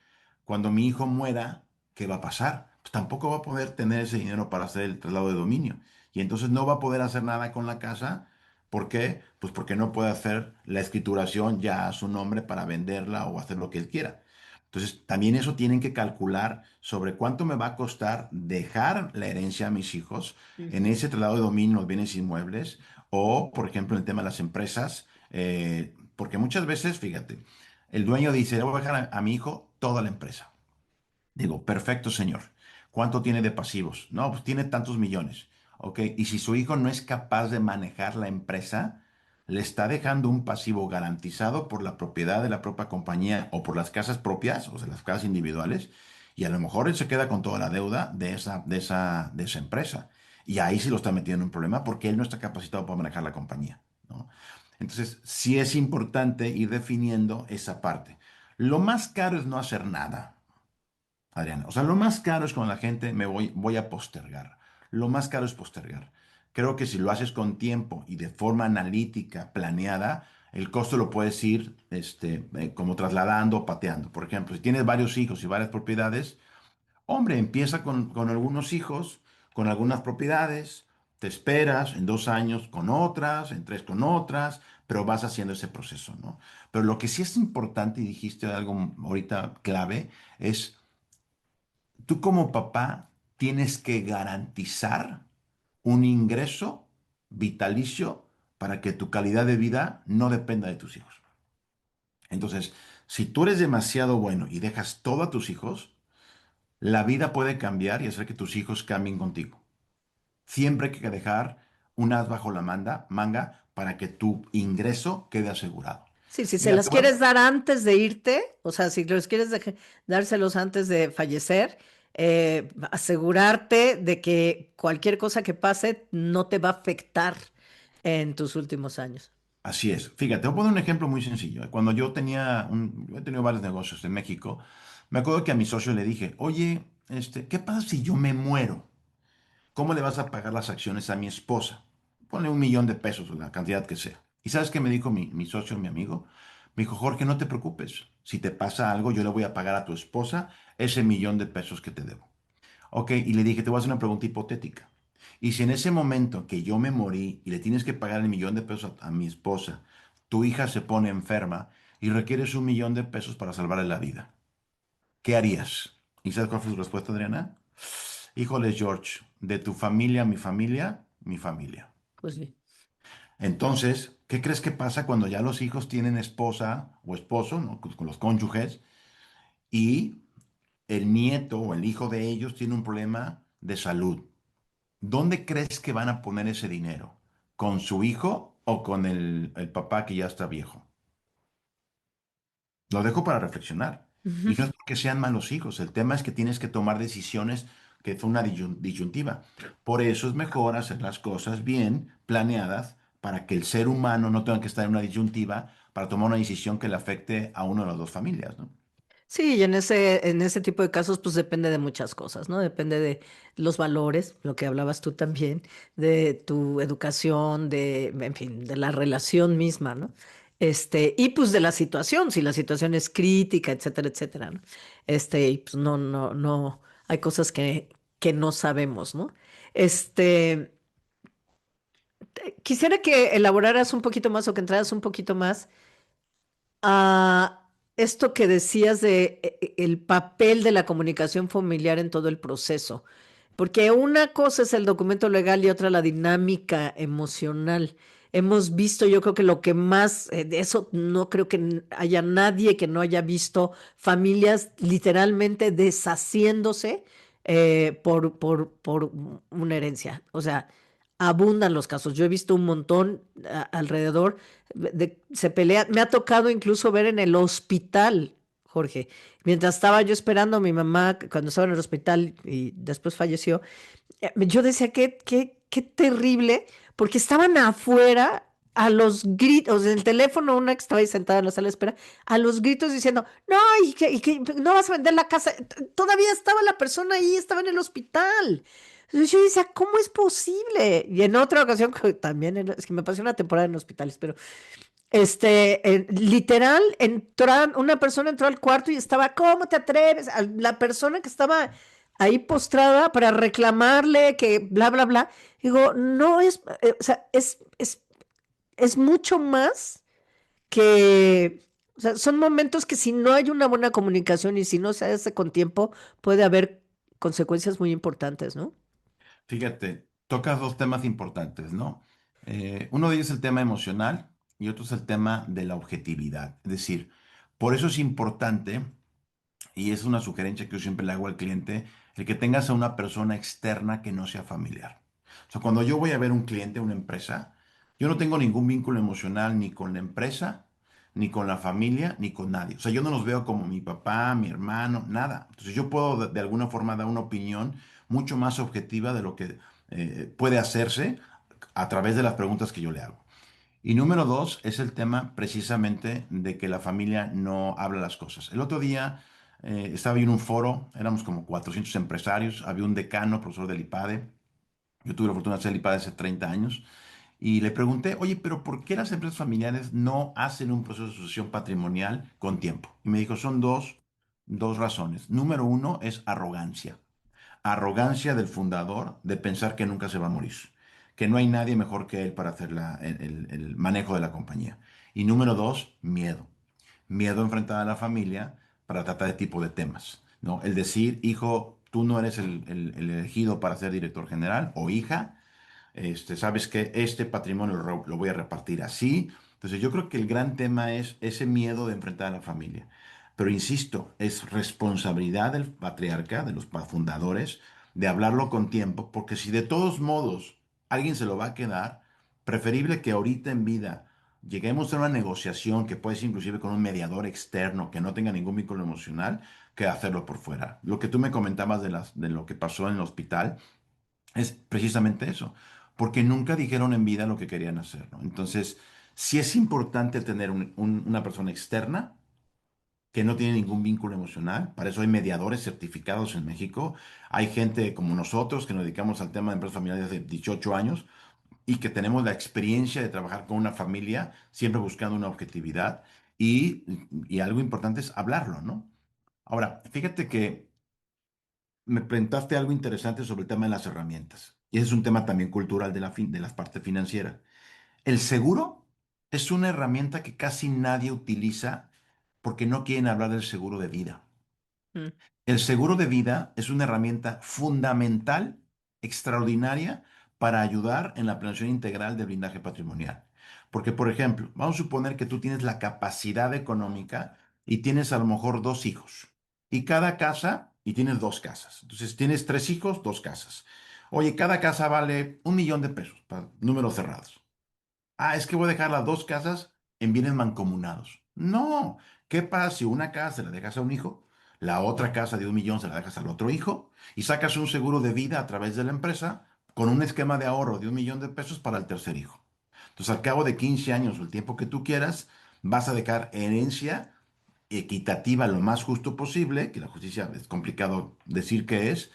cuando mi hijo muera, ¿qué va a pasar? Pues tampoco va a poder tener ese dinero para hacer el traslado de dominio. Y entonces no va a poder hacer nada con la casa. ¿Por qué? Pues porque no puede hacer la escrituración ya a su nombre para venderla o hacer lo que él quiera. Entonces, también eso tienen que calcular sobre cuánto me va a costar dejar la herencia a mis hijos en Ujú. ese traslado de dominio, los bienes inmuebles o, por ejemplo, en el tema de las empresas, porque muchas veces, fíjate, el dueño dice, le voy a dejar a mi hijo toda la empresa. Digo, perfecto, señor. ¿Cuánto tiene de pasivos? No, pues tiene tantos millones. Ok, y si su hijo no es capaz de manejar la empresa, le está dejando un pasivo garantizado por la propiedad de la propia compañía o por las casas propias, o sea, las casas individuales, y a lo mejor él se queda con toda la deuda de esa empresa. Y ahí sí lo está metiendo en un problema porque él no está capacitado para manejar la compañía, ¿no? Entonces, sí es importante ir definiendo esa parte. Lo más caro es no hacer nada. Adriana. O sea, lo más caro es cuando la gente voy a postergar. Lo más caro es postergar. Creo que si lo haces con tiempo y de forma analítica, planeada, el costo lo puedes ir como trasladando o pateando. Por ejemplo, si tienes varios hijos y varias propiedades, hombre, empieza con algunos hijos, con algunas propiedades, te esperas en 2 años con otras, en tres con otras, pero vas haciendo ese proceso, ¿no? Pero lo que sí es importante, y dijiste algo ahorita clave, es tú como papá tienes que garantizar un ingreso vitalicio para que tu calidad de vida no dependa de tus hijos. Entonces, si tú eres demasiado bueno y dejas todo a tus hijos, la vida puede cambiar y hacer que tus hijos cambien contigo. Siempre hay que dejar un as bajo la manga para que tu ingreso quede asegurado. Sí, si se Mira, las quieres dar antes de irte, o sea, si los quieres dárselos antes de fallecer, asegurarte de que cualquier cosa que pase no te va a afectar en tus últimos años. así es. Fíjate, voy a poner un ejemplo muy sencillo. Cuando yo he tenido varios negocios en México, me acuerdo que a mi socio le dije, oye, ¿qué pasa si yo me muero? ¿Cómo le vas a pagar las acciones a mi esposa? Ponle 1 millón de pesos, la cantidad que sea. ¿Y sabes qué me dijo mi socio, mi amigo? Me dijo, Jorge, no te preocupes. Si te pasa algo, yo le voy a pagar a tu esposa ese 1 millón de pesos que te debo. Ok, y le dije, te voy a hacer una pregunta hipotética. Y si en ese momento que yo me morí y le tienes que pagar el 1 millón de pesos a mi esposa, tu hija se pone enferma y requieres 1 millón de pesos para salvarle la vida, ¿qué harías? ¿Y sabes cuál fue su respuesta, Adriana? Híjole, George, de tu familia, mi familia, mi familia. Pues sí. Entonces, ¿qué crees que pasa cuando ya los hijos tienen esposa o esposo, ¿no? Con los cónyuges, y el nieto o el hijo de ellos tiene un problema de salud? ¿Dónde crees que van a poner ese dinero? ¿Con su hijo o con el papá que ya está viejo? Lo dejo para reflexionar. Ujú. Y no es porque sean malos hijos, el tema es que tienes que tomar decisiones que fue una disyuntiva. Por eso es mejor hacer las cosas bien planeadas para que el ser humano no tenga que estar en una disyuntiva para tomar una decisión que le afecte a una de las dos familias, ¿no? Sí, y en ese tipo de casos, pues depende de muchas cosas, ¿no? Depende de los valores, lo que hablabas tú también, de tu educación, en fin, de la relación misma, ¿no? Y pues de la situación, si la situación es crítica, etcétera, etcétera, ¿no? Y pues no, hay cosas que no sabemos, ¿no? Este, quisiera que elaboraras un poquito más o que entraras un poquito más a esto que decías de el papel de la comunicación familiar en todo el proceso, porque una cosa es el documento legal y otra la dinámica emocional. Hemos visto, yo creo que lo que más, de eso no creo que haya nadie que no haya visto familias literalmente deshaciéndose por una herencia. O sea, abundan los casos. Yo he visto un montón alrededor se pelea. Me ha tocado incluso ver en el hospital, Jorge. Mientras estaba yo esperando a mi mamá, cuando estaba en el hospital y después falleció, yo decía, qué terrible, porque estaban afuera a los gritos, en el teléfono, una que estaba ahí sentada en la sala de espera, a los gritos diciendo, no, y que no vas a vender la casa. Todavía estaba la persona ahí, estaba en el hospital. Entonces yo decía, ¿cómo es posible? Y en otra ocasión, que también, es que me pasé una temporada en hospitales, pero literal, una persona entró al cuarto y estaba, ¿cómo te atreves? La persona que estaba ahí postrada para reclamarle que bla, bla, bla. Digo, no es, o sea, es mucho más que, o sea, son momentos que si no hay una buena comunicación y si no se hace con tiempo, puede haber consecuencias muy importantes, ¿no? Fíjate, tocas dos temas importantes, ¿no? Uno de ellos es el tema emocional y otro es el tema de la objetividad. Es decir, por eso es importante, y es una sugerencia que yo siempre le hago al cliente, el que tengas a una persona externa que no sea familiar. O sea, cuando yo voy a ver un cliente, una empresa, yo no tengo ningún vínculo emocional ni con la empresa, ni con la familia, ni con nadie. O sea, yo no los veo como mi papá, mi hermano, nada. Entonces yo puedo de alguna forma dar una opinión mucho más objetiva de lo que puede hacerse a través de las preguntas que yo le hago. Y número dos es el tema precisamente de que la familia no habla las cosas. El otro día estaba yo en un foro, éramos como 400 empresarios, había un decano, profesor del IPADE, Yo tuve la fortuna de ser el padre hace 30 años y le pregunté, oye, pero ¿por qué las empresas familiares no hacen un proceso de sucesión patrimonial con tiempo? Y me dijo, son dos razones. Número uno es arrogancia. Arrogancia del fundador de pensar que nunca se va a morir, que no hay nadie mejor que él para hacer el manejo de la compañía. Y número dos, miedo. Miedo a enfrentar a la familia para tratar de tipo de temas, ¿no? El decir, hijo, tú no eres el elegido para ser director general o hija, sabes que este patrimonio lo voy a repartir así. Entonces yo creo que el gran tema es ese miedo de enfrentar a la familia. Pero insisto, es responsabilidad del patriarca, de los fundadores, de hablarlo con tiempo, porque si de todos modos alguien se lo va a quedar, preferible que ahorita en vida lleguemos a una negociación que puede ser inclusive con un mediador externo que no tenga ningún vínculo emocional, que hacerlo por fuera. Lo que tú me comentabas de lo que pasó en el hospital, es precisamente eso, porque nunca dijeron en vida lo que querían hacer, ¿no? Entonces, sí es importante tener una persona externa que no tiene ningún vínculo emocional. Para eso hay mediadores certificados en México. Hay gente como nosotros que nos dedicamos al tema de empresas familiares de 18 años y que tenemos la experiencia de trabajar con una familia, siempre buscando una objetividad. Y algo importante es hablarlo, ¿no? Ahora, fíjate que me preguntaste algo interesante sobre el tema de las herramientas. Y ese es un tema también cultural de la parte financiera. El seguro es una herramienta que casi nadie utiliza porque no quieren hablar del seguro de vida. Mm. El seguro de vida es una herramienta fundamental, extraordinaria, para ayudar en la planeación integral del blindaje patrimonial. Porque, por ejemplo, vamos a suponer que tú tienes la capacidad económica y tienes a lo mejor dos hijos. Y cada casa, y tienes dos casas. Entonces, tienes tres hijos, dos casas. Oye, cada casa vale 1 millón de pesos, para números cerrados. Ah, es que voy a dejar las dos casas en bienes mancomunados. No, ¿qué pasa si una casa se la dejas a un hijo, la otra casa de 1 millón se la dejas al otro hijo y sacas un seguro de vida a través de la empresa con un esquema de ahorro de 1 millón de pesos para el tercer hijo? Entonces, al cabo de 15 años o el tiempo que tú quieras, vas a dejar herencia equitativa lo más justo posible, que la justicia es complicado decir que es,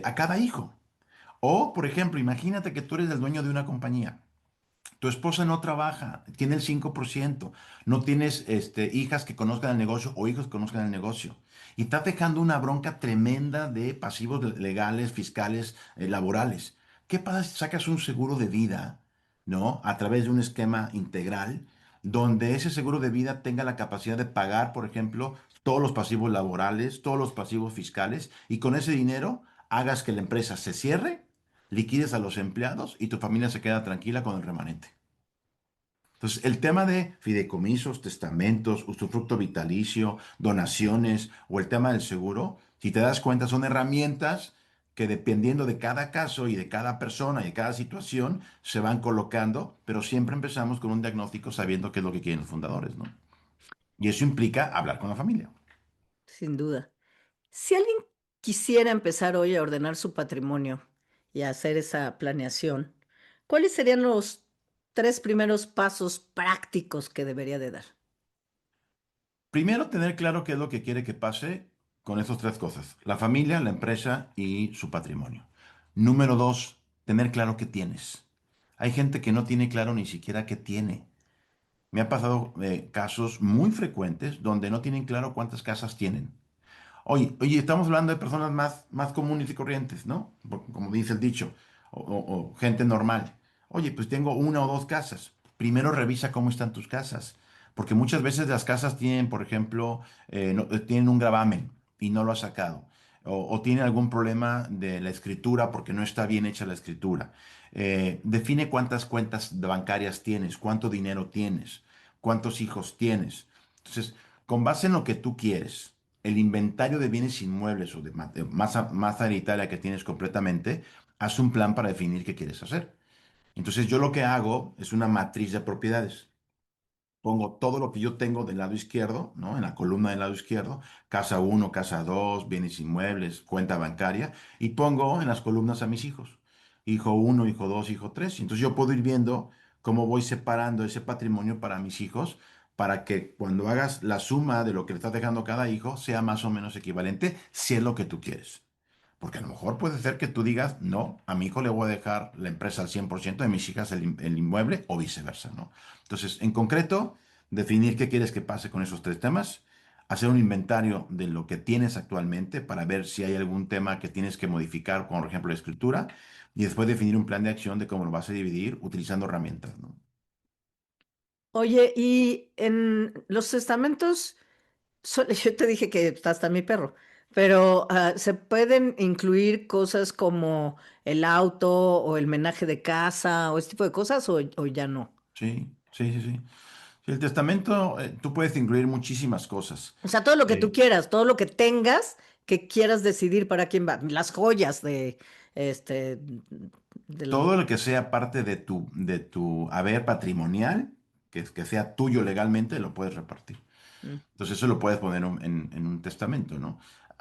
a cada hijo. O, por ejemplo, imagínate que tú eres el dueño de una compañía. Tu esposa no trabaja, tiene el 5%. No tienes hijas que conozcan el negocio o hijos que conozcan el negocio. Y estás dejando una bronca tremenda de pasivos legales, fiscales, laborales. ¿Qué pasa si sacas un seguro de vida, ¿no? A través de un esquema integral, donde ese seguro de vida tenga la capacidad de pagar, por ejemplo, todos los pasivos laborales, todos los pasivos fiscales, y con ese dinero hagas que la empresa se cierre, liquides a los empleados y tu familia se queda tranquila con el remanente? Entonces, el tema de fideicomisos, testamentos, usufructo vitalicio, donaciones o el tema del seguro, si te das cuenta, son herramientas que dependiendo de cada caso y de cada persona y de cada situación, se van colocando, pero siempre empezamos con un diagnóstico sabiendo qué es lo que quieren los fundadores, ¿no? Y eso implica hablar con la familia. Sin duda. Si alguien quisiera empezar hoy a ordenar su patrimonio y a hacer esa planeación, ¿cuáles serían los tres primeros pasos prácticos que debería de dar? Primero, tener claro qué es lo que quiere que pase con esas tres cosas: la familia, la empresa y su patrimonio. Número dos, tener claro qué tienes. Hay gente que no tiene claro ni siquiera qué tiene. Me ha pasado casos muy frecuentes donde no tienen claro cuántas casas tienen. Oye, estamos hablando de personas más comunes y corrientes, ¿no? Como dice el dicho, o gente normal. Oye, pues tengo una o dos casas. Primero revisa cómo están tus casas, porque muchas veces las casas tienen, por ejemplo, tienen un gravamen y no lo has sacado, o tienen algún problema de la escritura porque no está bien hecha la escritura. Define cuántas cuentas bancarias tienes, cuánto dinero tienes, cuántos hijos tienes. Entonces, con base en lo que tú quieres, el inventario de bienes inmuebles o de masa hereditaria que tienes completamente, haz un plan para definir qué quieres hacer. Entonces yo lo que hago es una matriz de propiedades. Pongo todo lo que yo tengo del lado izquierdo, ¿no? En la columna del lado izquierdo, casa uno, casa 2, bienes inmuebles, cuenta bancaria, y pongo en las columnas a mis hijos. Hijo uno, hijo 2, hijo 3. Entonces yo puedo ir viendo cómo voy separando ese patrimonio para mis hijos, para que cuando hagas la suma de lo que le estás dejando a cada hijo sea más o menos equivalente, si es lo que tú quieres. Porque a lo mejor puede ser que tú digas, no, a mi hijo le voy a dejar la empresa al 100% de mis hijas el inmueble o viceversa, ¿no? Entonces, en concreto, definir qué quieres que pase con esos tres temas, hacer un inventario de lo que tienes actualmente para ver si hay algún tema que tienes que modificar, como por ejemplo la escritura, y después definir un plan de acción de cómo lo vas a dividir utilizando herramientas, ¿no? Oye, y en los testamentos, yo te dije que hasta mi perro, pero ¿se pueden incluir cosas como el auto o el menaje de casa o este tipo de cosas o ya no? Sí, sí, sí, sí. Sí, el testamento, tú puedes incluir muchísimas cosas. O sea, todo lo que tú Eh, quieras, todo lo que tengas que quieras decidir para quién va. Las joyas de este del Todo lo que sea parte de tu haber patrimonial, que sea tuyo legalmente, lo puedes repartir. mm. Entonces eso lo puedes poner en un testamento, ¿no?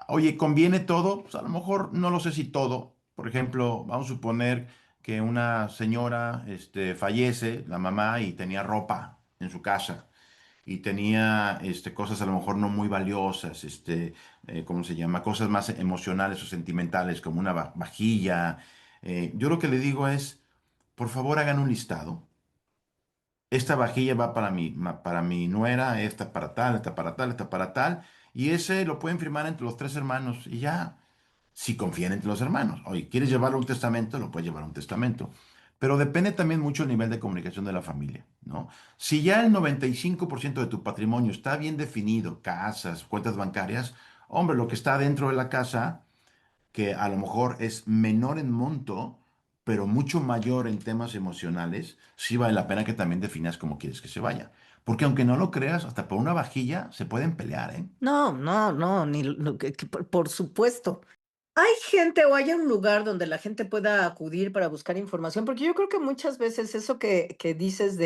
Oye, ¿conviene todo? Pues a lo mejor no lo sé si todo. Por ejemplo, vamos a suponer que una señora fallece, la mamá, y tenía ropa en su casa y tenía cosas a lo mejor no muy valiosas, ¿cómo se llama? Cosas más emocionales o sentimentales, como una vajilla. Yo lo que le digo es, por favor, hagan un listado. Esta vajilla va para mi nuera, esta para tal, esta para tal, esta para tal, y ese lo pueden firmar entre los tres hermanos y ya, si confían entre los hermanos. Oye, ¿quieres llevarlo a un testamento? Lo puedes llevar a un testamento. Pero depende también mucho el nivel de comunicación de la familia, ¿no? Si ya el 95% de tu patrimonio está bien definido, casas, cuentas bancarias, hombre, lo que está dentro de la casa que a lo mejor es menor en monto, pero mucho mayor en temas emocionales, sí vale la pena que también definas cómo quieres que se vaya. Porque aunque no lo creas, hasta por una vajilla se pueden pelear, ¿eh? No, no, no, ni por supuesto. ¿Hay gente o hay un lugar donde la gente pueda acudir para buscar información? Porque yo creo que muchas veces eso que dices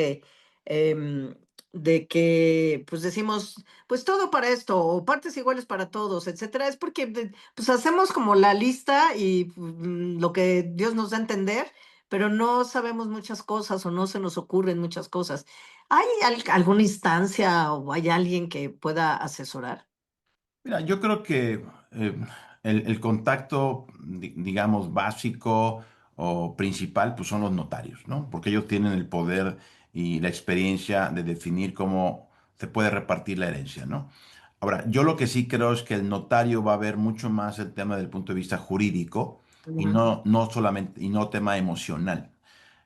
em, de que, pues decimos, pues todo para esto, o partes iguales para todos, etcétera, es porque pues hacemos como la lista y lo que Dios nos da a entender, pero no sabemos muchas cosas o no se nos ocurren muchas cosas. ¿Hay alguna instancia o hay alguien que pueda asesorar? Mira, yo creo que el contacto, digamos, básico o principal, pues son los notarios, ¿no? Porque ellos tienen el poder y la experiencia de definir cómo se puede repartir la herencia, ¿no? Ahora, yo lo que sí creo es que el notario va a ver mucho más el tema del punto de vista jurídico y no solamente, y no tema emocional.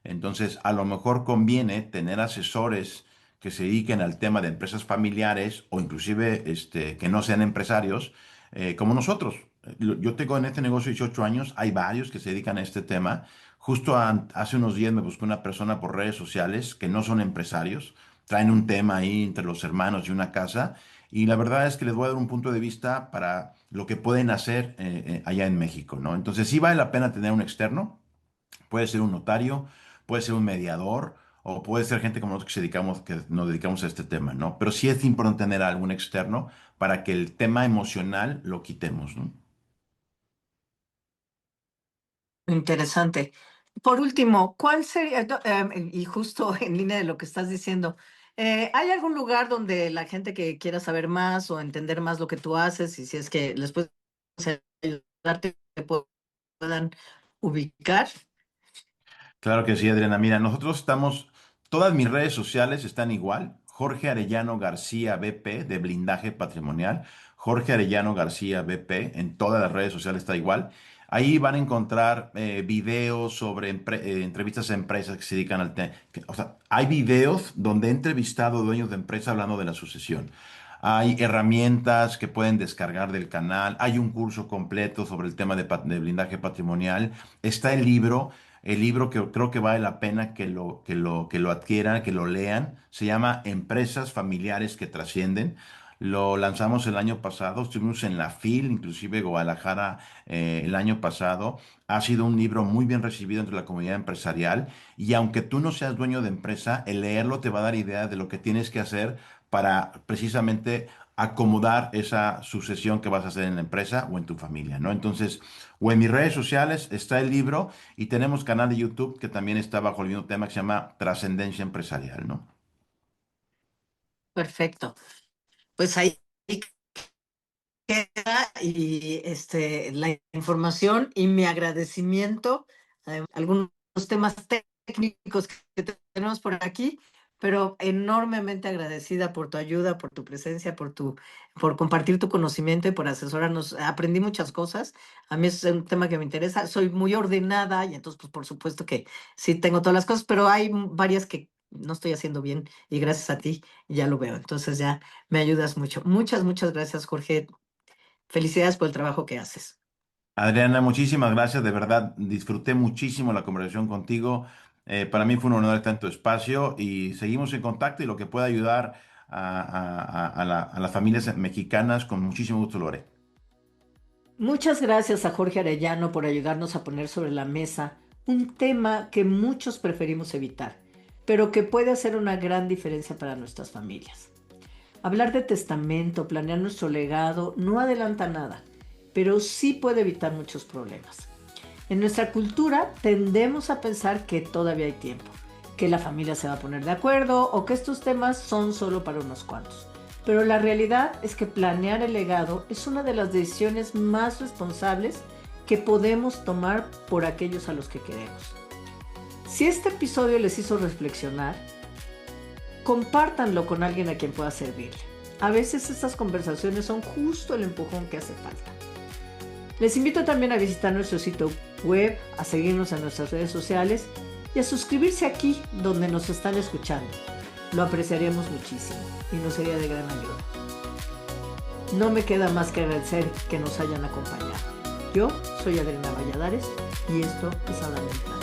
Entonces, a lo mejor conviene tener asesores que se dediquen al tema de empresas familiares o inclusive que no sean empresarios, como nosotros. Yo tengo en este negocio 18 años, hay varios que se dedican a este tema. Justo hace unos días me buscó una persona por redes sociales que no son empresarios, traen un tema ahí entre los hermanos y una casa, y la verdad es que les voy a dar un punto de vista para lo que pueden hacer allá en México, ¿no? Entonces sí vale la pena tener un externo. Puede ser un notario, puede ser un mediador, o puede ser gente como nosotros que nos dedicamos a este tema, ¿no? Pero sí es importante tener a algún externo para que el tema emocional lo quitemos, ¿no? Interesante. Por último, ¿cuál sería, y justo en línea de lo que estás diciendo, ¿hay algún lugar donde la gente que quiera saber más o entender más lo que tú haces y si es que les puedes ayudarte, te puedan ubicar? Claro que sí, Adriana. Mira, nosotros estamos, todas mis redes sociales están igual. Jorge Arellano García BP de Blindaje Patrimonial. Jorge Arellano García BP en todas las redes sociales está igual. Ahí van a encontrar videos sobre entrevistas a empresas que se dedican al tema. O sea, hay videos donde he entrevistado a dueños de empresas hablando de la sucesión. Hay herramientas que pueden descargar del canal. Hay un curso completo sobre el tema de blindaje patrimonial. Está el libro que creo que vale la pena que lo adquieran, que lo lean. Se llama Empresas Familiares que Trascienden. Lo lanzamos el año pasado, estuvimos en la FIL, inclusive Guadalajara, el año pasado. Ha sido un libro muy bien recibido entre la comunidad empresarial y aunque tú no seas dueño de empresa, el leerlo te va a dar idea de lo que tienes que hacer para precisamente acomodar esa sucesión que vas a hacer en la empresa o en tu familia, ¿no? Entonces, o en mis redes sociales está el libro y tenemos canal de YouTube que también está bajo el mismo tema que se llama Trascendencia Empresarial, ¿no? Perfecto. Pues ahí queda y la información y mi agradecimiento, algunos temas técnicos que tenemos por aquí, pero enormemente agradecida por tu ayuda, por tu presencia, por compartir tu conocimiento y por asesorarnos. Aprendí muchas cosas. A mí es un tema que me interesa. Soy muy ordenada y entonces, pues por supuesto que sí tengo todas las cosas, pero hay varias que no estoy haciendo bien y gracias a ti ya lo veo. Entonces ya me ayudas mucho. Muchas, muchas gracias, Jorge. Felicidades por el trabajo que haces. Adriana, muchísimas gracias, de verdad disfruté muchísimo la conversación contigo. Para mí fue un honor estar en tu espacio y seguimos en contacto y lo que pueda ayudar a las familias mexicanas, con muchísimo gusto lo haré. Muchas gracias a Jorge Arellano por ayudarnos a poner sobre la mesa un tema que muchos preferimos evitar, pero que puede hacer una gran diferencia para nuestras familias. Hablar de testamento, planear nuestro legado, no adelanta nada, pero sí puede evitar muchos problemas. En nuestra cultura tendemos a pensar que todavía hay tiempo, que la familia se va a poner de acuerdo o que estos temas son solo para unos cuantos. Pero la realidad es que planear el legado es una de las decisiones más responsables que podemos tomar por aquellos a los que queremos. Si este episodio les hizo reflexionar, compártanlo con alguien a quien pueda servirle. A veces estas conversaciones son justo el empujón que hace falta. Les invito también a visitar nuestro sitio web, a seguirnos en nuestras redes sociales y a suscribirse aquí donde nos están escuchando. Lo apreciaríamos muchísimo y nos sería de gran ayuda. No me queda más que agradecer que nos hayan acompañado. Yo soy Adriana Valladares y esto es Hablando en Plata.